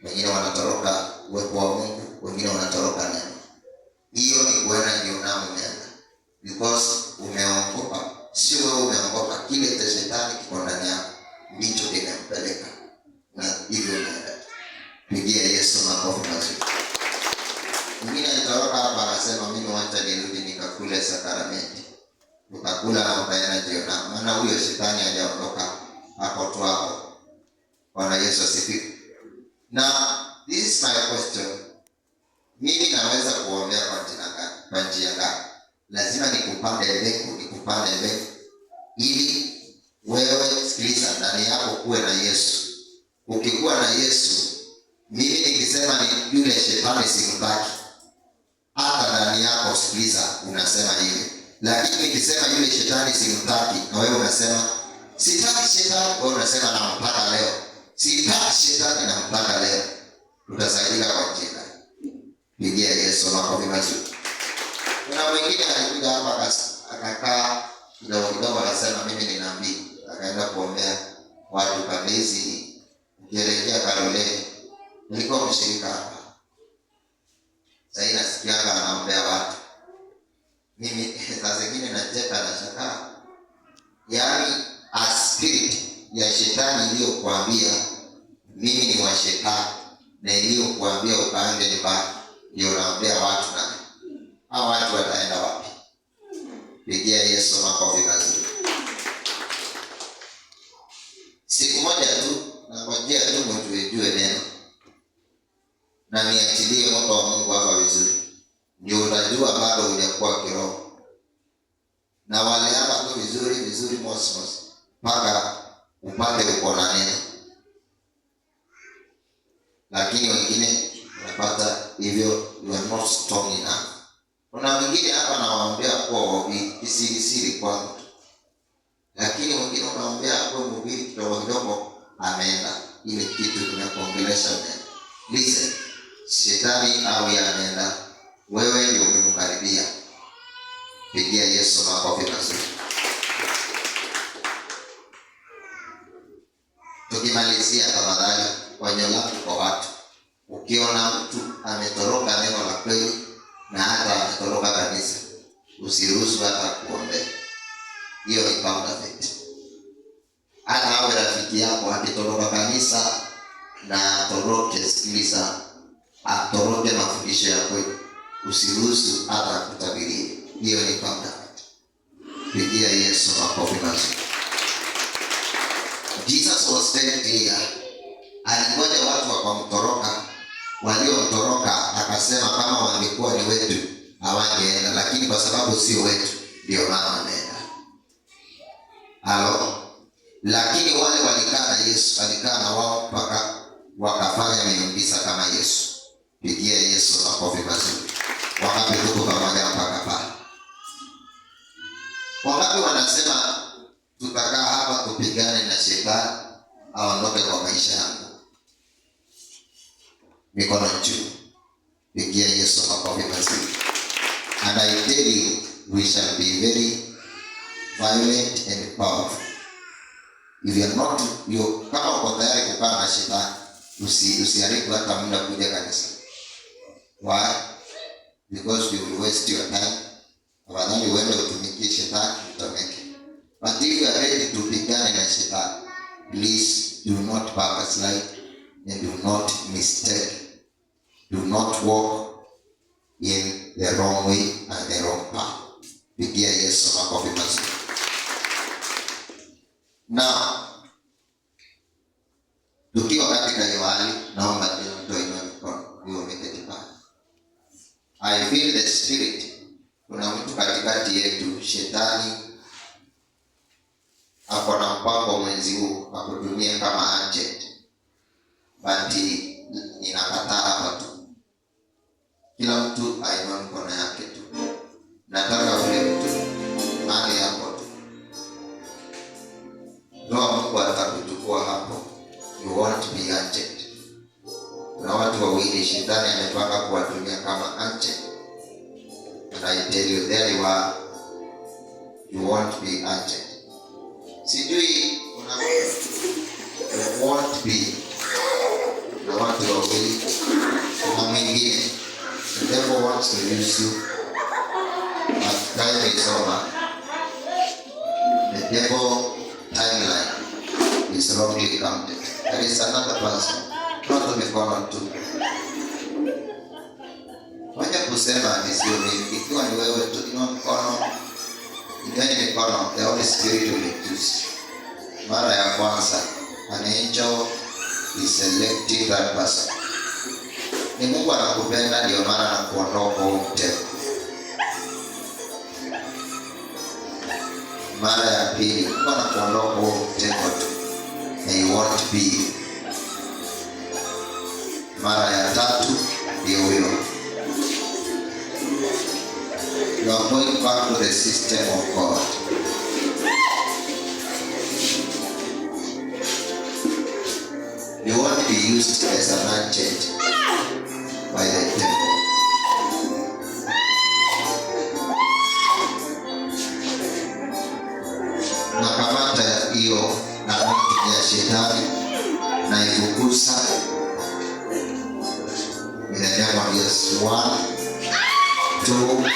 wengine wanatoroka uwepo wa Mungu, wengine wanatoroka neno. Hiyo ni kuenda jehanamu umeenda, because umeokoka. Sio wewe umeokoka, kile cha Shetani kiko ndani yako ndicho kinampeleka, na hivyo unaenda. Pigia Yesu makofi mazuri. Mwingine anatoroka hapa anasema mimi wacha nirudi nikakule sakramenti. Ukakula na ukaenda jehanamu, maana huyo Shetani hajaondoka, hapo tu hapo. Bwana Yesu asifiwe. Na this is my question. Mimi naweza kuombea kwa njia gani? Lazima nikupande mbegu ili wewe, sikiliza, ndani yako kuwe na Yesu. Ukikuwa na Yesu, mimi nikisema ni yule Shetani simtaki, hata ndani yako, sikiliza, unasema hivi. Lakini nikisema yule Shetani simtaki, na wewe unasema sitaki Shetani, wewe unasema nampaka leo. Sitaki Shetani, nampaka leo. Tutasaidika kwa njia. Pigia Yesu makofi mazuri. Kuna mwingine alikuja hapa akakaa kidogo akasema mimi ni nabii. Akaenda hizi ukielekea Karoleni, nilikuwa mshirika hapa. Sasa nasikianga anaombea watu. Mimi saa zingine nacheka na shaka. Yaani spirit ya shetani iliyokuambia mimi ni wa shetani na iliyokuambia ukaange nyumbani ndio unaombea watu, na hao watu wataenda wapi? Pigia Yesu makofi mazuri. Siku moja tu nangojea tu mtu ejue neno na niachilie moto wa Mungu hapa vizuri, ndio utajua bado hujakuwa kiroho. Na wale hapa tu vizuri mosmos mpaka upate uko na neno, lakini wengine unapata hivyo, you are not strong enough. Kuna mwingine hapa nawaambia kwa kisiri kwangu, lakini wengine unaombea kwa mhubiri kidogo ameenda ile kitu tunakuongelesha neno. Listen, shetani au ameenda, wewe ndio umemkaribia. Pigia Yesu makofi mazuri. Tukimalizia tafadhali, onyo langu kwa watu, ukiona mtu ametoroka neno la kweli na hata ametoroka kanisa, usiruhusu hata kuombea. Hiyo ni counterfeit. Hata awe rafiki yako akitoroka kanisa na atoroke, sikiliza, atoroke mafundisho ya kweli, usiruhusu hata kutabiria. Hiyo ni counterfeit. Pigia Yesu makofi mazuri. Jesus was very clear. Alingoja watu wakamtoroka, waliotoroka akasema kama wangekuwa ni wetu hawangeenda, lakini kwa sababu sio wetu ndio maana wameenda. Halo. Lakini wale walikaa na Yesu, alikaa na wao mpaka wakafanya miujiza kama Yesu. Pigia Yesu makofi mazuri. Wakati tuko pamoja mpaka pale. Wakati wanasema tutakaa hapa tupigane na shetani aondoke kwa maisha yangu, mikono juu. Pigia Yesu makofi mazuri. And I tell you, we shall be very violent and powerful. If you are not, kama uko tayari kukaa na shetani, usiharibu hata muda kuja kanisa. Why? Because you will waste your time. Afadhali uende utumikie shetani utameke. But if you are ready to pigana na shetani, please do not backslide and do not mistake. Do not walk in the wrong way and the wrong path. Pigia Yesu makofi mazuri. Now, tukiwa katika hiyo hali, naomba ndio mikono hiyo umeketi pale. I feel the spirit. Kuna mtu katikati yetu, shetani ako na mpango mwenzi huu akutumia kama agent. But ninakataa hapa tu. Kila mtu ainua mkono yake tu. Nataka ule mtu mahali hapo tu. Roho Mungu atakuchukua hapo. You want to be agent. Kuna watu wawili shetani amepanga kuwatumia kama agent. And I tell you, there you are. You want to be agent. Sijui you want to be na watu wawili na mwingine. The devil wants to use you, but time is over. The devil timeline is wrongly counted. There is another person, not mikono tu. Wacha kusema ni sio mimi. Ikiwa ni wewe tu, inua mkono. Ikiwa mikono, the Holy Spirit will use. Mara ya kwanza, an angel is selecting that person. Ni Mungu anakupenda ndio maana anakuondoa kwa mtego. Mara ya pili, Mungu anakuondoa kwa mtego tu. And you want to be. Mara ya tatu, ndio huyo. You are going back to the system of God. You want to be used as an agent by the devil. Na kamata hiyo na mtu ya shetani naifukuza. In the name of Jesus. 1, 2, 3.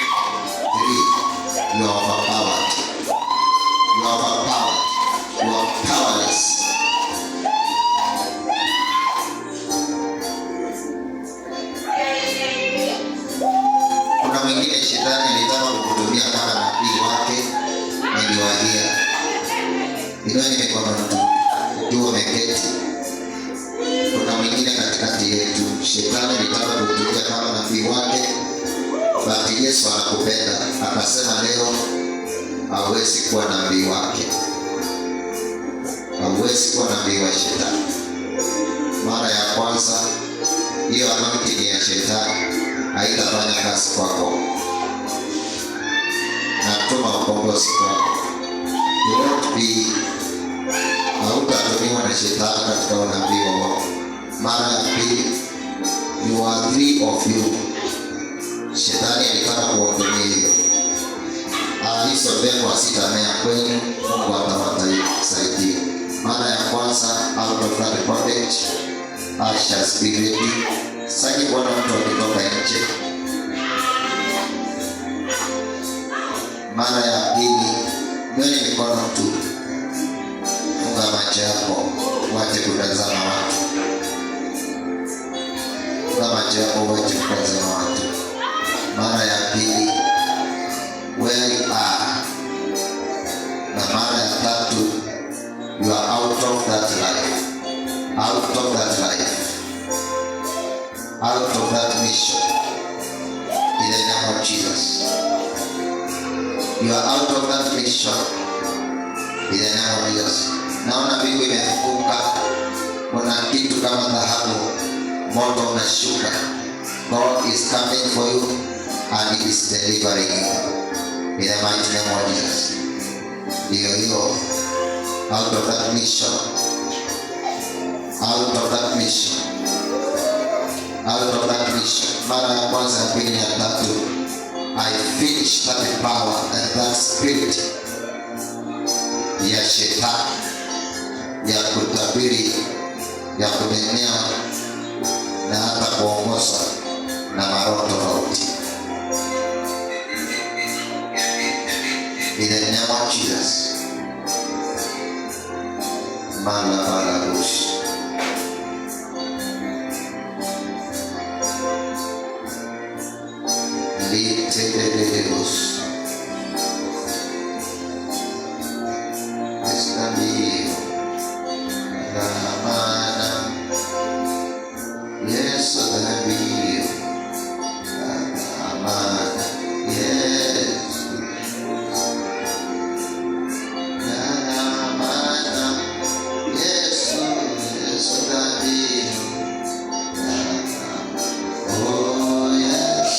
You are overpowered. You are overpowered. You are powerless. Kuna mwingine shetani alitaka kukutumia kama nabii wake, niliwaambia. Ingawa nimekuwa juu umeketi. Kuna mwingine katikati yetu shetani alitaka kukutumia kama nabii wake, bali Yesu anakupenda. Akasema leo hauwezi kuwa nabii wake. Hauwezi kuwa nabii wa shetani. Mara ya kwanza hiyo anointing ya shetani haitafanya kazi kwako. Natuma ukombozi kwako. You won't be, hautatumiwa na shetani katika unabii wao. Mara ya pili, you are 3 of you. Shetani alitaka kuwatumia hiyo. Hizo mbegu hazitamea kwenu, Mungu atawasaidia. Mara ya kwanza, out of that bondage, I shall speak with you. Sasa Bwana mtu akitoka nje. Mara ya pili, mbele mikono tu. Funga macho yako, wache kutazama watu. Funga macho yako, wache kutazama watu. Mara ya pili, where you are. Na mara ya tatu, you are out of that life. Out of that life. Out of that mission. In the name of Jesus. You are out of that mission. In the name of Jesus. Naona mbingu imefunguka. Kuna kitu kama dhahabu. Moto unashuka. God is coming for you and he is delivering you. In the mighty name of Jesus. Hiyo. Out of that mission. Out of that mission. Out of that mission. Mara ya kwanza, ya pili, ya tatu. I finish that power and that spirit ya shetani ya kutabiri, ya kunenea na hata kuongoza na maroho tofauti. In the name of Jesus. Malabarush. Litereus. Estabio. Ramana. Yes, Estabio. Ramana. Yes. Ramana. Yes, Estabio. Oh, yes.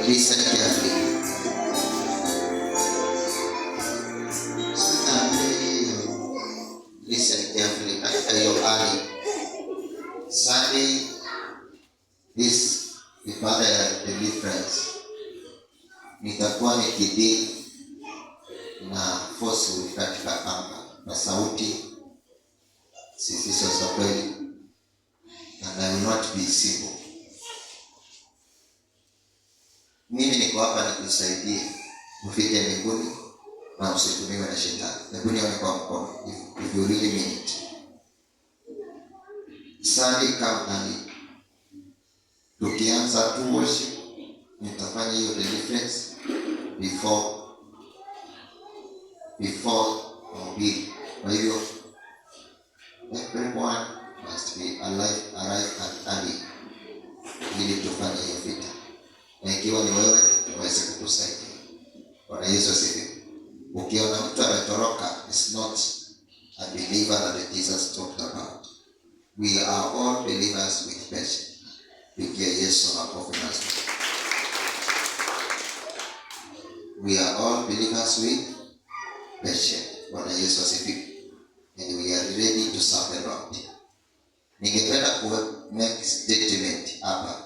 Listen carefully. Listen carefully. Sunday, this ibada ya deliverance nitakuwa nikidili na force katika anga na sauti zisizo za kweli, and I will not be simple. Mimi niko hapa nikusaidie ufike mbinguni na usitumiwe na shetani. Hebu nione kwa mkono if you really mean it. Sunday come early. Tukianza tu worship, nitafanya hiyo deliverance before mahubiri. Kwa hivyo everyone must be arrive at early ili tufanye hiyo vita. Na ikiwa ni wewe iweze kutusaidia. Bwana Yesu asifiwe. Ukiona mtu ametoroka, is not a believer that Jesus talked about. We are all believers with passion. Pigia Yesu makofi mazuri. We are all believers with passion. Bwana Yesu asifiwe. And we are ready to serve the Lord. Ningependa ku make statement hapa.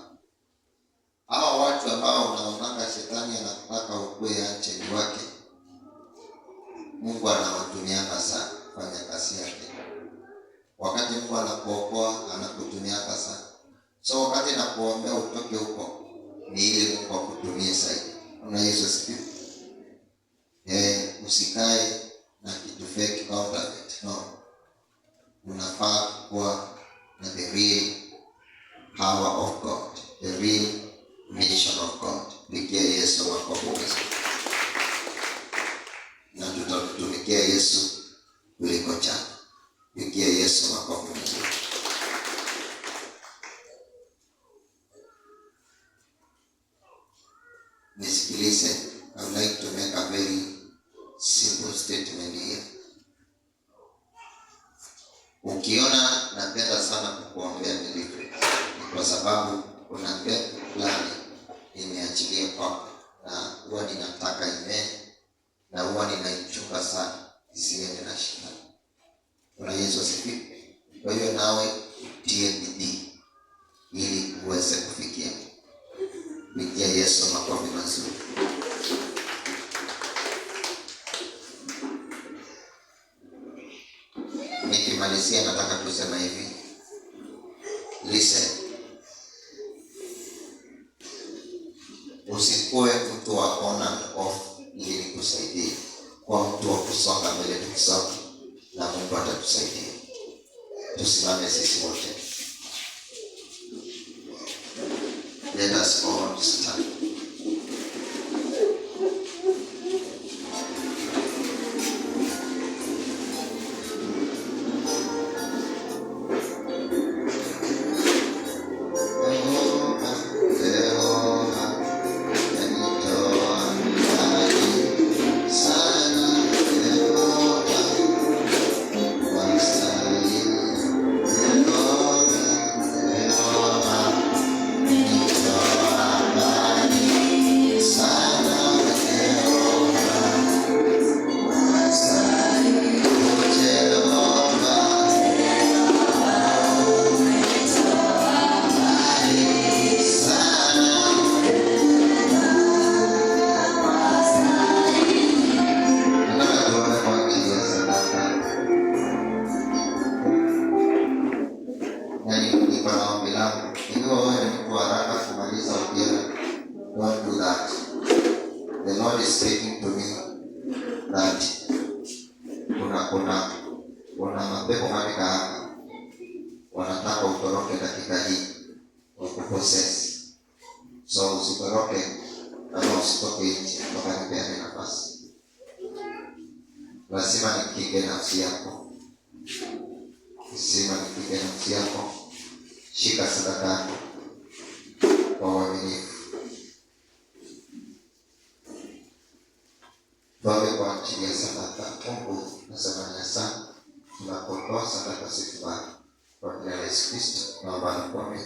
Hawa watu ambao unaonanga shetani anataka ukue acheni wake, Mungu anawatumianga sana kufanya kazi yake. Wakati Mungu anakuokoa, anakutumianga sana. So wakati nakuombea utoke huko, ni ili Mungu akutumie zaidi. Bwana Yesu asifiwe. Usikae na kitu fake counterfeit. No. Unafaa kuwa na the real power of God, the real mission of God. Pigia Yesu makofi. Na tutatumikia Yesu kuliko jana. Pigia Yesu makofi. Nisikilize. I would like to make a very simple statement here. Ukiona napenda sana kukuombea miliki, kwa sababu kuna mbegu fulani imeachilia kwako, na huwa ninataka ime, na huwa ninaichunga sana isiende na shida. Bwana Yesu asifiwe. Kwa hiyo nawe tie bidii ili uweze kufikia. Pigia Yesu makofi mazuri. Nikimalizia nataka kusema hivi. Listen. Usikuwe mtu wa on and off ili kukusaidia. Kwa mtu wa kusonga mbele tukisonga, na Mungu atatusaidia. Tusimame sisi wote. Let us all stand. Don't do that. The Lord is speaking to me that kuna mapepo katika hapa wanataka utoroke dakika hii wa kupossess. So usitoroke na usitoke nje mpaka nipeane nafasi. Lazima nikinge nafsi yako. Lazima nikinge nafsi yako. Shika sadaka yako kwa uaminifu. Tuombe kwa ajili ya sadaka. Mungu nasema ni asante tunapotoa sadaka zetu kwa jina la Yesu Kristo naomba na kuamini.